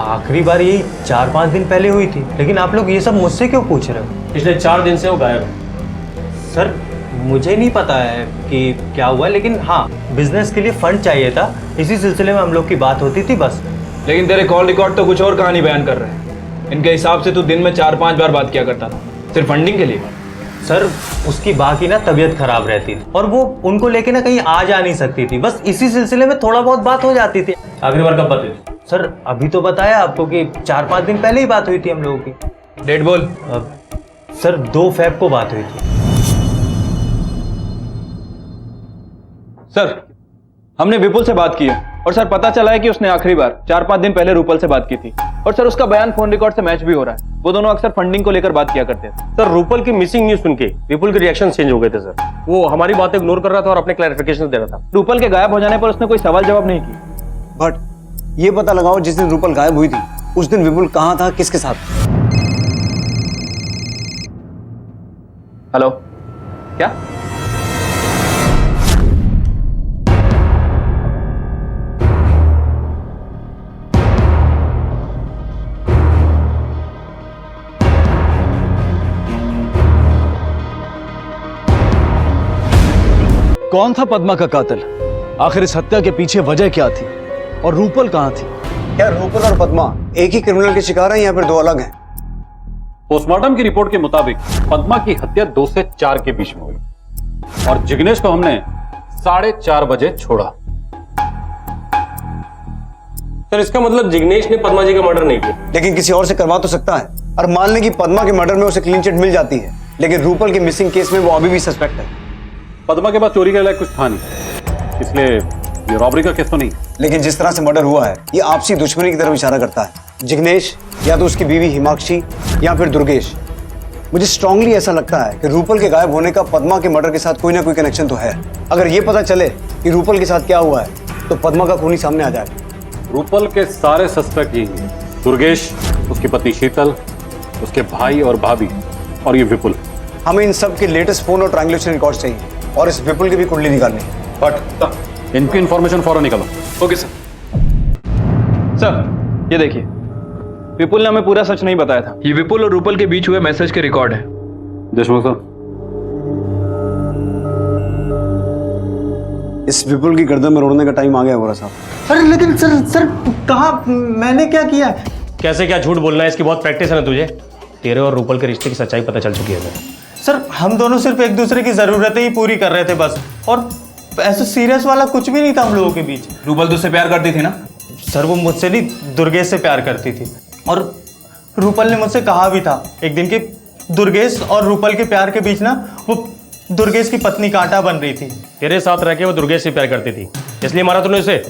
आखिरी बार यही 4-5 दिन पहले हुई थी। लेकिन आप लोग ये सब मुझसे क्यों पूछ रहे हो? पिछले 4 दिन से वो गायब है। सर मुझे नहीं पता है कि क्या हुआ, लेकिन हाँ बिजनेस के लिए फंड चाहिए था, इसी सिलसिले में हम लोग की बात होती थी बस। लेकिन तेरे कॉल रिकॉर्ड तो कुछ और कहानी बयान कर रहे हैं। इनके हिसाब से तू दिन में 4-5 बार बात किया करता था, सिर्फ फंडिंग के लिए। सर उसकी बाकी ना तबीयत खराब रहती थी और वो उनको लेके ना कहीं आ जा नहीं सकती थी, बस इसी सिलसिले में थोड़ा बहुत बात हो जाती थी। आखिरी बार कब बात हुई? सर अभी तो बताया आपको कि 4-5 दिन पहले ही बात हुई थी हम लोगों की। डेट बोल। सर 2 फेब को बात हुई थी। सर हमने विपुल से बात की है और सर पता चला है कि उसने आखिरी बार 4-5 दिन पहले रूपल से बात की थी और सर उसका बयान फोन रिकॉर्ड से मैच भी हो रहा है। वो दोनों अक्सर फंडिंग को लेकर बात किया करते थे। सर रूपल की मिसिंग न्यूज सुन के विपुल के रिएक्शन चेंज हो गए थे सर। वो हमारी बात इग्नोर कर रहा था और अपने क्लैरिफिकेशन दे रहा था। रूपल के गायब हो जाने पर उसने कोई सवाल जवाब नहीं की। बट ये पता लगाओ जिस दिन रूपल गायब हुई थी उस दिन विपुल कहाँ था, किसके साथ? हेलो, क्या? कौन था पद्मा का कातिल? आखिर इस हत्या के पीछे वजह क्या थी? और रूपल कहाँ थी? क्या रूपल और पद्मा एक ही क्रिमिनल के शिकार हैं या फिर दो अलग हैं? पोस्टमार्टम की रिपोर्ट के मुताबिक पद्मा की हत्या 2 से 4 के बीच में हुई और जिग्नेश को हमने 4:30 बजे छोड़ा। सर इसका मतलब जिग्नेश ने पद्मा जी का मर्डर नहीं किया, लेकिन किसी और से करवा तो सकता है। और मान लें कि पद्मा के मर्डर में उसे क्लीन चिट मिल जाती है, लेकिन रूपल के मिसिंग केस में वो अभी भी सस्पेक्ट है। पद्मा के पास चोरी के लायक कुछ था नहीं, इसलिए ये रॉबरी का केस तो नहीं। लेकिन जिस तरह से मर्डर हुआ है ये आपसी दुश्मनी की तरफ इशारा करता है। जिग्नेश या तो उसकी बीवी हिमाक्षी या फिर दुर्गेश। मुझे स्ट्रांगली ऐसा लगता है कि रूपल के गायब होने का पद्मा के मर्डर के साथ कोई ना कोई कनेक्शन तो है। अगर ये पता चले कि रूपल के साथ क्या हुआ है तो पद्मा का खूनी सामने आ जाएगा। रूपल के सारे सस्पेक्ट यही हैं, दुर्गेश, उसकी पत्नी शीतल, उसके भाई और भाभी और ये विपुल। हमें इन सब के लेटेस्ट फोन और ट्रायंगुलेशन रिकॉर्ड चाहिए और इस विपुल की भी कुंडली निकालनी है। बट इनकी इंफॉर्मेशन फौरन निकालो। Okay sir. सर ये देखिए, विपुल ने हमें पूरा सच नहीं बताया था। ये विपुल और रूपल के बीच हुए मैसेज के रिकॉर्ड है। देशमुख साहब, इस विपुल की गर्दन में रोड़ने का टाइम आ गया बोरा साहब। अरे लेकिन सर कहा मैंने क्या किया? कैसे क्या झूठ बोलना है, इसकी बहुत प्रैक्टिस है ना तुझे। तेरे और रूपल के रिश्ते की सच्चाई पता चल चुकी है मुझे। सर हम दोनों सिर्फ एक दूसरे की जरूरतें ही पूरी कर रहे थे बस, और ऐसा सीरियस वाला कुछ भी नहीं था हम लोगों के बीच। रूपल तुझसे प्यार करती थी ना? सर वो मुझसे नहीं, दुर्गेश से प्यार करती थी। और रूपल ने मुझसे कहा भी था एक दिन कि दुर्गेश और रूपल के प्यार के बीच ना वो दुर्गेश की पत्नी कांटा बन रही थी। तेरे साथ रह के वो दुर्गेश से प्यार करती थी, इसलिए मारा तूने उसे?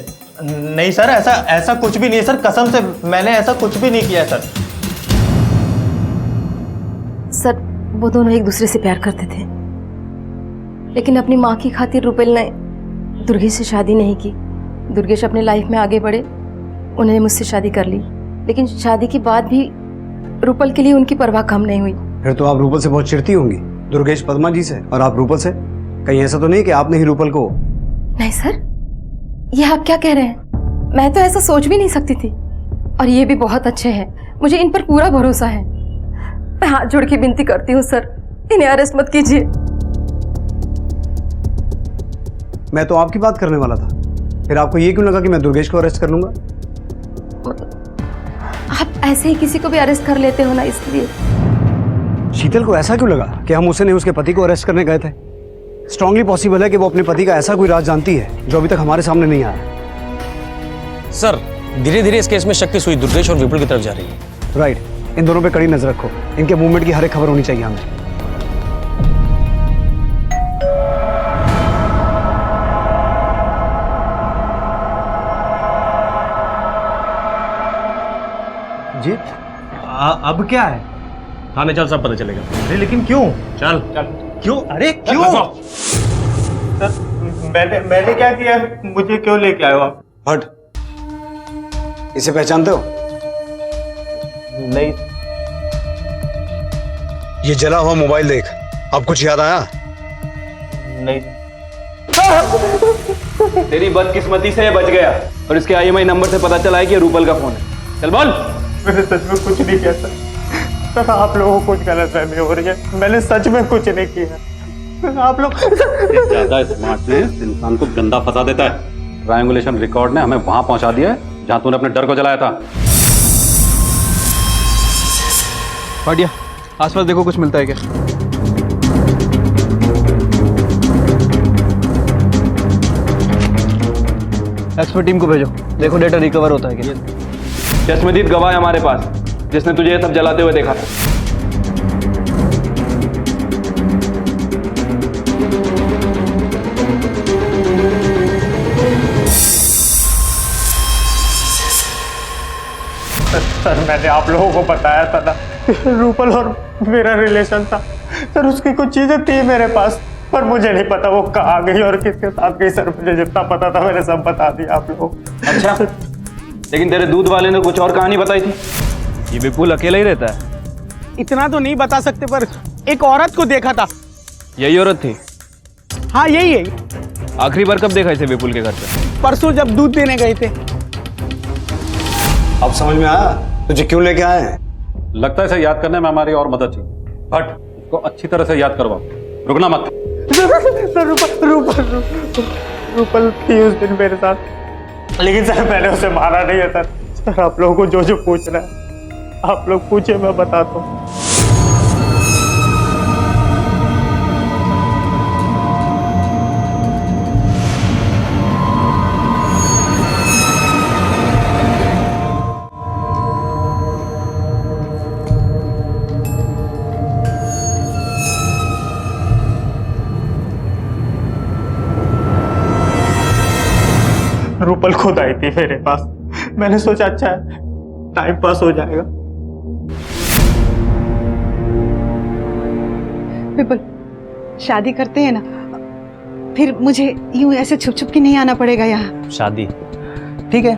नहीं सर, ऐसा कुछ भी नहीं है सर, कसम से मैंने ऐसा कुछ भी नहीं किया सर। सर वो दोनों एक दूसरे से प्यार करते थे, लेकिन अपनी माँ की खातिर रूपल ने दुर्गेश से शादी नहीं की। दुर्गेश अपने लाइफ में आगे बढ़े, उन्होंने मुझसे शादी कर ली, लेकिन शादी के बाद भी रूपल के लिए उनकी परवाह कम नहीं हुई। फिर तो आप रूपल से बहुत चिढ़ती होंगी, दुर्गेश पद्मा जी से और आप रूपल से। कहीं ऐसा तो नहीं कि आपने ही रूपल को? नहीं सर, ये आप क्या कह रहे हैं? मैं तो ऐसा सोच भी नहीं सकती थी। और ये भी बहुत अच्छे हैं, मुझे इन पर पूरा भरोसा है। मैं हाथ जोड़ के विनती करती हूँ सर, इन्हें अरेस्ट मत कीजिए। मैं तो आपकी बात करने वाला था, फिर आपको ये क्यों लगा कि मैं दुर्गेश को अरेस्ट कर लूंगा? आप ऐसे ही किसी को भी अरेस्ट कर लेते हो ना, इसलिए। शीतल को ऐसा क्यों लगा कि हम उसे नहीं उसके पति को अरेस्ट करने गए थे? स्ट्रांगली पॉसिबल है कि वो अपने पति का ऐसा कोई राज जानती है जो अभी तक हमारे सामने नहीं आया। सर धीरे धीरे इस केस में शक की सुई दुर्गेश और विपुल की तरफ जा रही है। राइट, इन दोनों पे कड़ी नजर रखो, इनके मूवमेंट की हर एक खबर होनी चाहिए हमें। जी अब क्या है? थाने चल, सब पता चलेगा। अरे लेकिन क्यों? चल क्यों? अरे क्यों? सर मैंने क्या किया? मुझे क्यों लेके आए हो आप? हट, इसे पहचानते हो? नहीं। ये जला हुआ मोबाइल देख, अब कुछ याद आया? नहीं। तेरी बदकिस्मती से ये बच गया और इसके IMI नंबर से पता चला है कि ये रूपल का फोन है। चल बोल। मैंने सच में कुछ नहीं किया सर। आप लोगों को कुछ गलतफहमी हो रही है, मैंने सच में कुछ नहीं किया। आप लोग ज्यादा स्मार्टनेस इंसान को गंदा फंसा देता है। ट्रायंगुलेशन रिकॉर्ड ने हमें वहां पहुंचा दिया है जहां तूने अपने डर को जलाया था। पाटिया, आसपास देखो कुछ मिलता है क्या? एक्सपर्ट टीम को भेजो, देखो डेटा रिकवर होता है क्या। चश्मदीद गवाह है हमारे पास, जिसने तुझे ये सब जलाते हुए देखा था। सर मैंने आप लोगों को बताया था ना, रूपल और मेरा रिलेशन था। सर उसकी कुछ चीजें थी मेरे पास, पर मुझे नहीं पता वो कहाँ गई और किसके साथ गई। सर मुझे जितना पता था मैंने सब बता दिया आप लोगों को। अच्छा, लेकिन तेरे दूध वाले ने कुछ और कहानी बताई थी। ये विपुल अकेला ही रहता है? इतना तो नहीं बता सकते, पर एक औरत को देखा था यही औरत थी? हाँ यही है। आखिरी बार कब देखा इसे विपुल के घर पे? परसों जब दूध देने गए थे। अब समझ में आया तुझे क्यों लेके आए हैं? लगता है इसे याद करने में हमारी और मदद चाहिए। बट इसको अच्छी तरह से याद करवाओ, रुकना मत। रूपल थी उस दिन मेरे साथ, लेकिन सर मैंने उसे मारा नहीं है सर। सर आप लोगों को जो जो पूछना है आप लोग पूछे, मैं बताता हूँ। रूपल खुद आई थी मेरे पास, मैंने सोचा अच्छा है टाइम पास हो जाएगा। विपुल शादी करते हैं ना, फिर मुझे यूं ऐसे छुप छुप के नहीं आना पड़ेगा यहाँ। शादी ठीक है,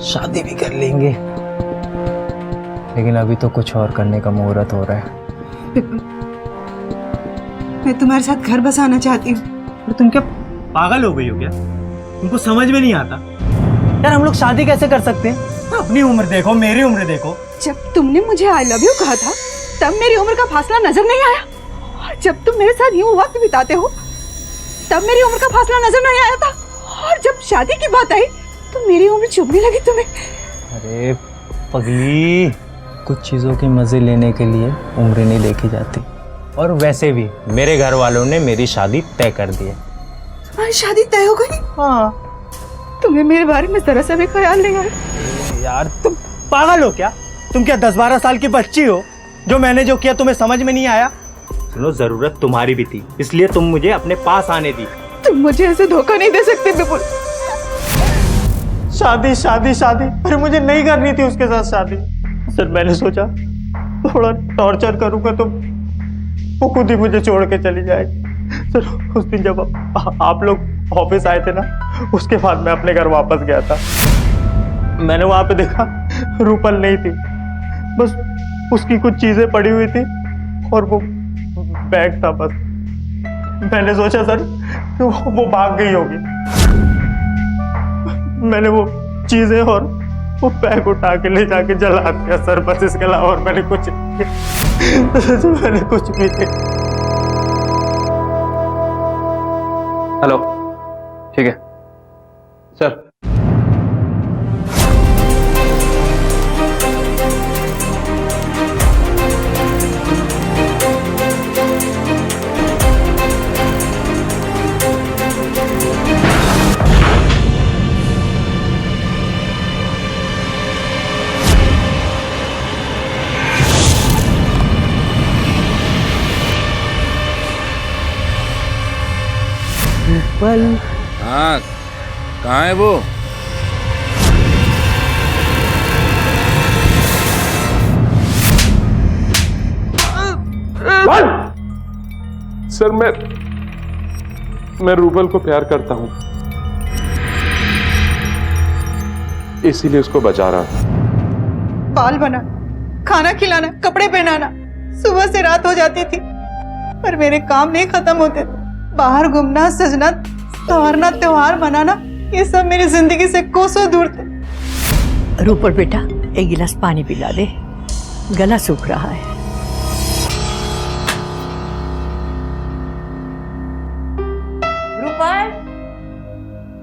शादी भी कर लेंगे, लेकिन अभी तो कुछ और करने का मुहूर्त हो रहा है। विपुल मैं तुम्हारे साथ घर बसाना चाहती हूँ। और तुम क्या पागल हो गई हो क्या? तुमको समझ में नहीं आता यार, हम लोग शादी कैसे कर सकते हैं? अपनी उम्र देखो, मेरी उम्र देखो। जब तुमने मुझे आई लव यू कहा था तब मेरी उम्र का फासला नजर नहीं आया, और जब तुम मेरे साथ यूं वक्त बिताते हो तब मेरी उम्र का फासला नजर नहीं आया था, और जब शादी की बात आई तो मेरी उम्र चुभने लगी तुम्हें। अरे पगली, कुछ चीज़ों के मज़े लेने के लिए उम्र नहीं देखी जाती, और वैसे भी मेरे घर वालों ने मेरी शादी तय कर दी है। तुम्हारी शादी तय हो गई? हाँ। तुम्हें मेरे बारे में जरा सा भी ख्याल नहीं आया? यार तुम पागल हो क्या? तुम क्या 10-12 साल की बच्ची हो? जो मैंने जो किया तुम्हें समझ में नहीं आया? सुनो, जरूरत तुम्हारी भी थी, इसलिए तुम मुझे अपने पास आने दी। तुम मुझे ऐसे धोखा नहीं दे सकते विपुल। शादी शादी शादी, अरे मुझे नहीं करनी थी उसके साथ शादी। सर मैंने सोचा थोड़ा टॉर्चर करूंगा तो वो खुद ही मुझे छोड़ के चली जाएगी। सर उस दिन जब आप लोग ऑफिस आए थे ना, उसके बाद मैं अपने घर वापस गया था। मैंने वहां पे देखा रूपल नहीं थी, बस उसकी कुछ चीजें पड़ी हुई थी और वो बैग था बस। मैंने सोचा सर कि वो भाग गई होगी। मैंने वो चीजें और वो बैग उठा के ले जाके जला दिया सर, बस इसके अलावा और मैंने कुछ भी नहीं। हेलो, ठीक है सर। हाँ, कहाँ है वो? सर मैं रूपल को प्यार करता हूँ, इसीलिए उसको बचा रहा था। बाल बना, खाना खिलाना, कपड़े पहनाना, सुबह से रात हो जाती थी पर मेरे काम नहीं खत्म होते थे। बाहर घूमना, सजना, संवरना, त्योहार मनाना, ये सब मेरी जिंदगी से कोसों दूर थे। रूपल बेटा, एक गिलास पानी पिला दे, गला सूख रहा है। रूपल,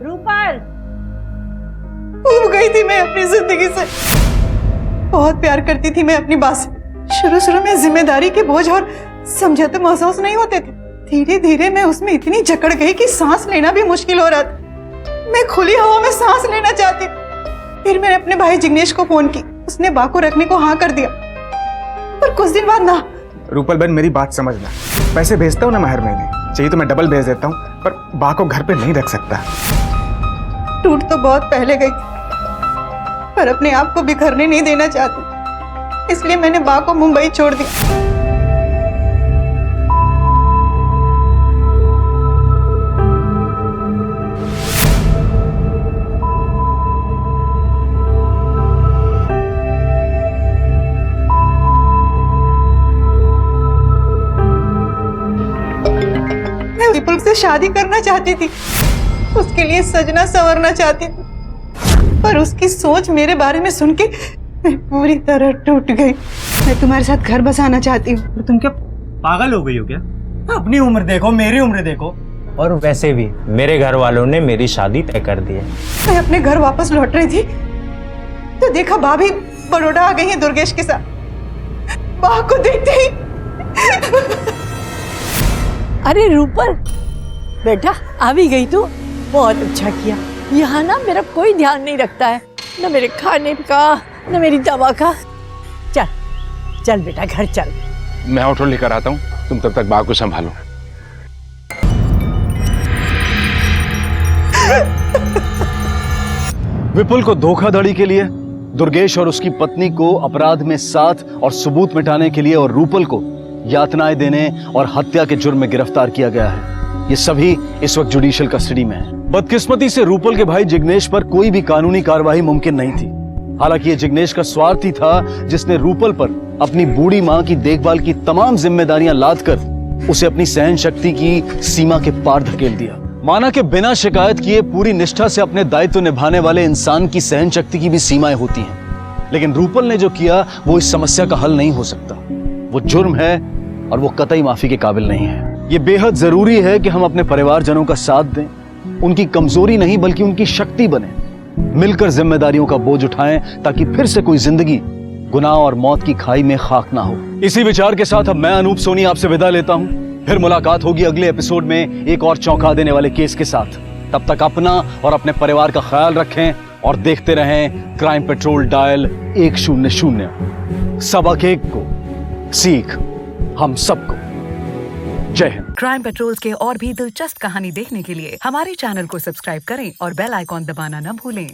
रूपल, ऊब गई थी मैं अपनी जिंदगी से। बहुत प्यार करती थी मैं अपनी बात से। शुरू में जिम्मेदारी के बोझ और समझौते महसूस नहीं होते थे। धीरे धीरे मैं उसमें इतनी जकड़ गई कि सांस लेना भी मुश्किल हो रहा था। मैं खुली हवा में सांस लेना चाहती थी। फिर मैंने अपने भाई जिग्नेश को फोन की, उसने बा को रखने को हाँ कर दिया, पर कुछ दिन बाद ना। रूपल बहन मेरी बात समझना, पैसे भेजता हूँ ना हर महीने, चाहिए तो मैं डबल भेज देता हूँ, पर बा को घर पे नहीं रख सकता। टूट तो बहुत पहले गई थी, पर अपने आप को बिखरने नहीं देना चाहती, इसलिए मैंने बा को मुंबई छोड़ दिया। विपुल से शादी करना चाहती थी, उसके लिए सजना संवरना चाहती थी, पर उसकी सोच मेरे बारे में सुन के मैं पूरी तरह टूट गई। मैं तुम्हारे साथ घर बसाना चाहती हूँ। तुम क्या पागल हो गई हो क्या? अपनी उम्र देखो, मेरी उम्र देखो। और वैसे भी मेरे घर वालों ने मेरी शादी तय कर दी है। मैं अपने घर वापस लौट रही थी तो देखा भाभी बड़ौदा आ गई है दुर्गेश के साथ। माँ को देखते ही अरे रूपल बेटा, आ भी गई तू, बहुत अच्छा किया। यहाँ ना मेरा कोई ध्यान नहीं रखता है, न मेरे खाने का न मेरी दवा का। चल चल बेटा घर चल। मैं ऑटो लेकर आता हूँ, तुम तब तक बाग को संभालो। विपुल को धोखाधड़ी के लिए, दुर्गेश और उसकी पत्नी को अपराध में साथ और सबूत मिटाने के लिए और रूपल को यातनाएं देने और हत्या के जुर्म में गिरफ्तार किया गया है। ये सभी इस वक्त जुडिशियल कस्टडी में है। बदकिस्मती से रूपल के भाई जिग्नेश पर कोई भी कानूनी कार्रवाई मुमकिन नहीं थी। हालांकि ये जिग्नेश का स्वार्थ ही था जिसने रूपल पर अपनी बूढ़ी मां की देखभाल की तमाम जिम्मेदारियां लादकर उसे अपनी सहन शक्ति की सीमा के पार धकेल दिया। माना कि बिना शिकायत किए पूरी निष्ठा से अपने दायित्व निभाने वाले इंसान की सहन शक्ति की भी सीमाएं होती हैं, लेकिन रूपल ने जो किया वो इस समस्या का हल नहीं हो सकता। वो जुर्म है और वो कतई माफी के काबिल नहीं है। ये बेहद जरूरी है कि हम अपने परिवारजनों का साथ दें, उनकी कमजोरी नहीं बल्कि उनकी शक्ति बने, मिलकर जिम्मेदारियों का बोझ उठाएं ताकि फिर से कोई जिंदगी गुनाह और मौत की खाई में खाक ना हो। इसी विचार के साथ अब मैं अनूप सोनी आपसे विदा लेता हूं। फिर मुलाकात होगी अगले एपिसोड में एक और चौंका देने वाले केस के साथ। तब तक अपना और अपने परिवार का ख्याल रखें और देखते रहें क्राइम पेट्रोल डायल 100। सबक एक को सीख हम सबको। जय हिंद। क्राइम पेट्रोल्स के और भी दिलचस्प कहानी देखने के लिए हमारे चैनल को सब्सक्राइब करें और बेल आइकॉन दबाना न भूलें।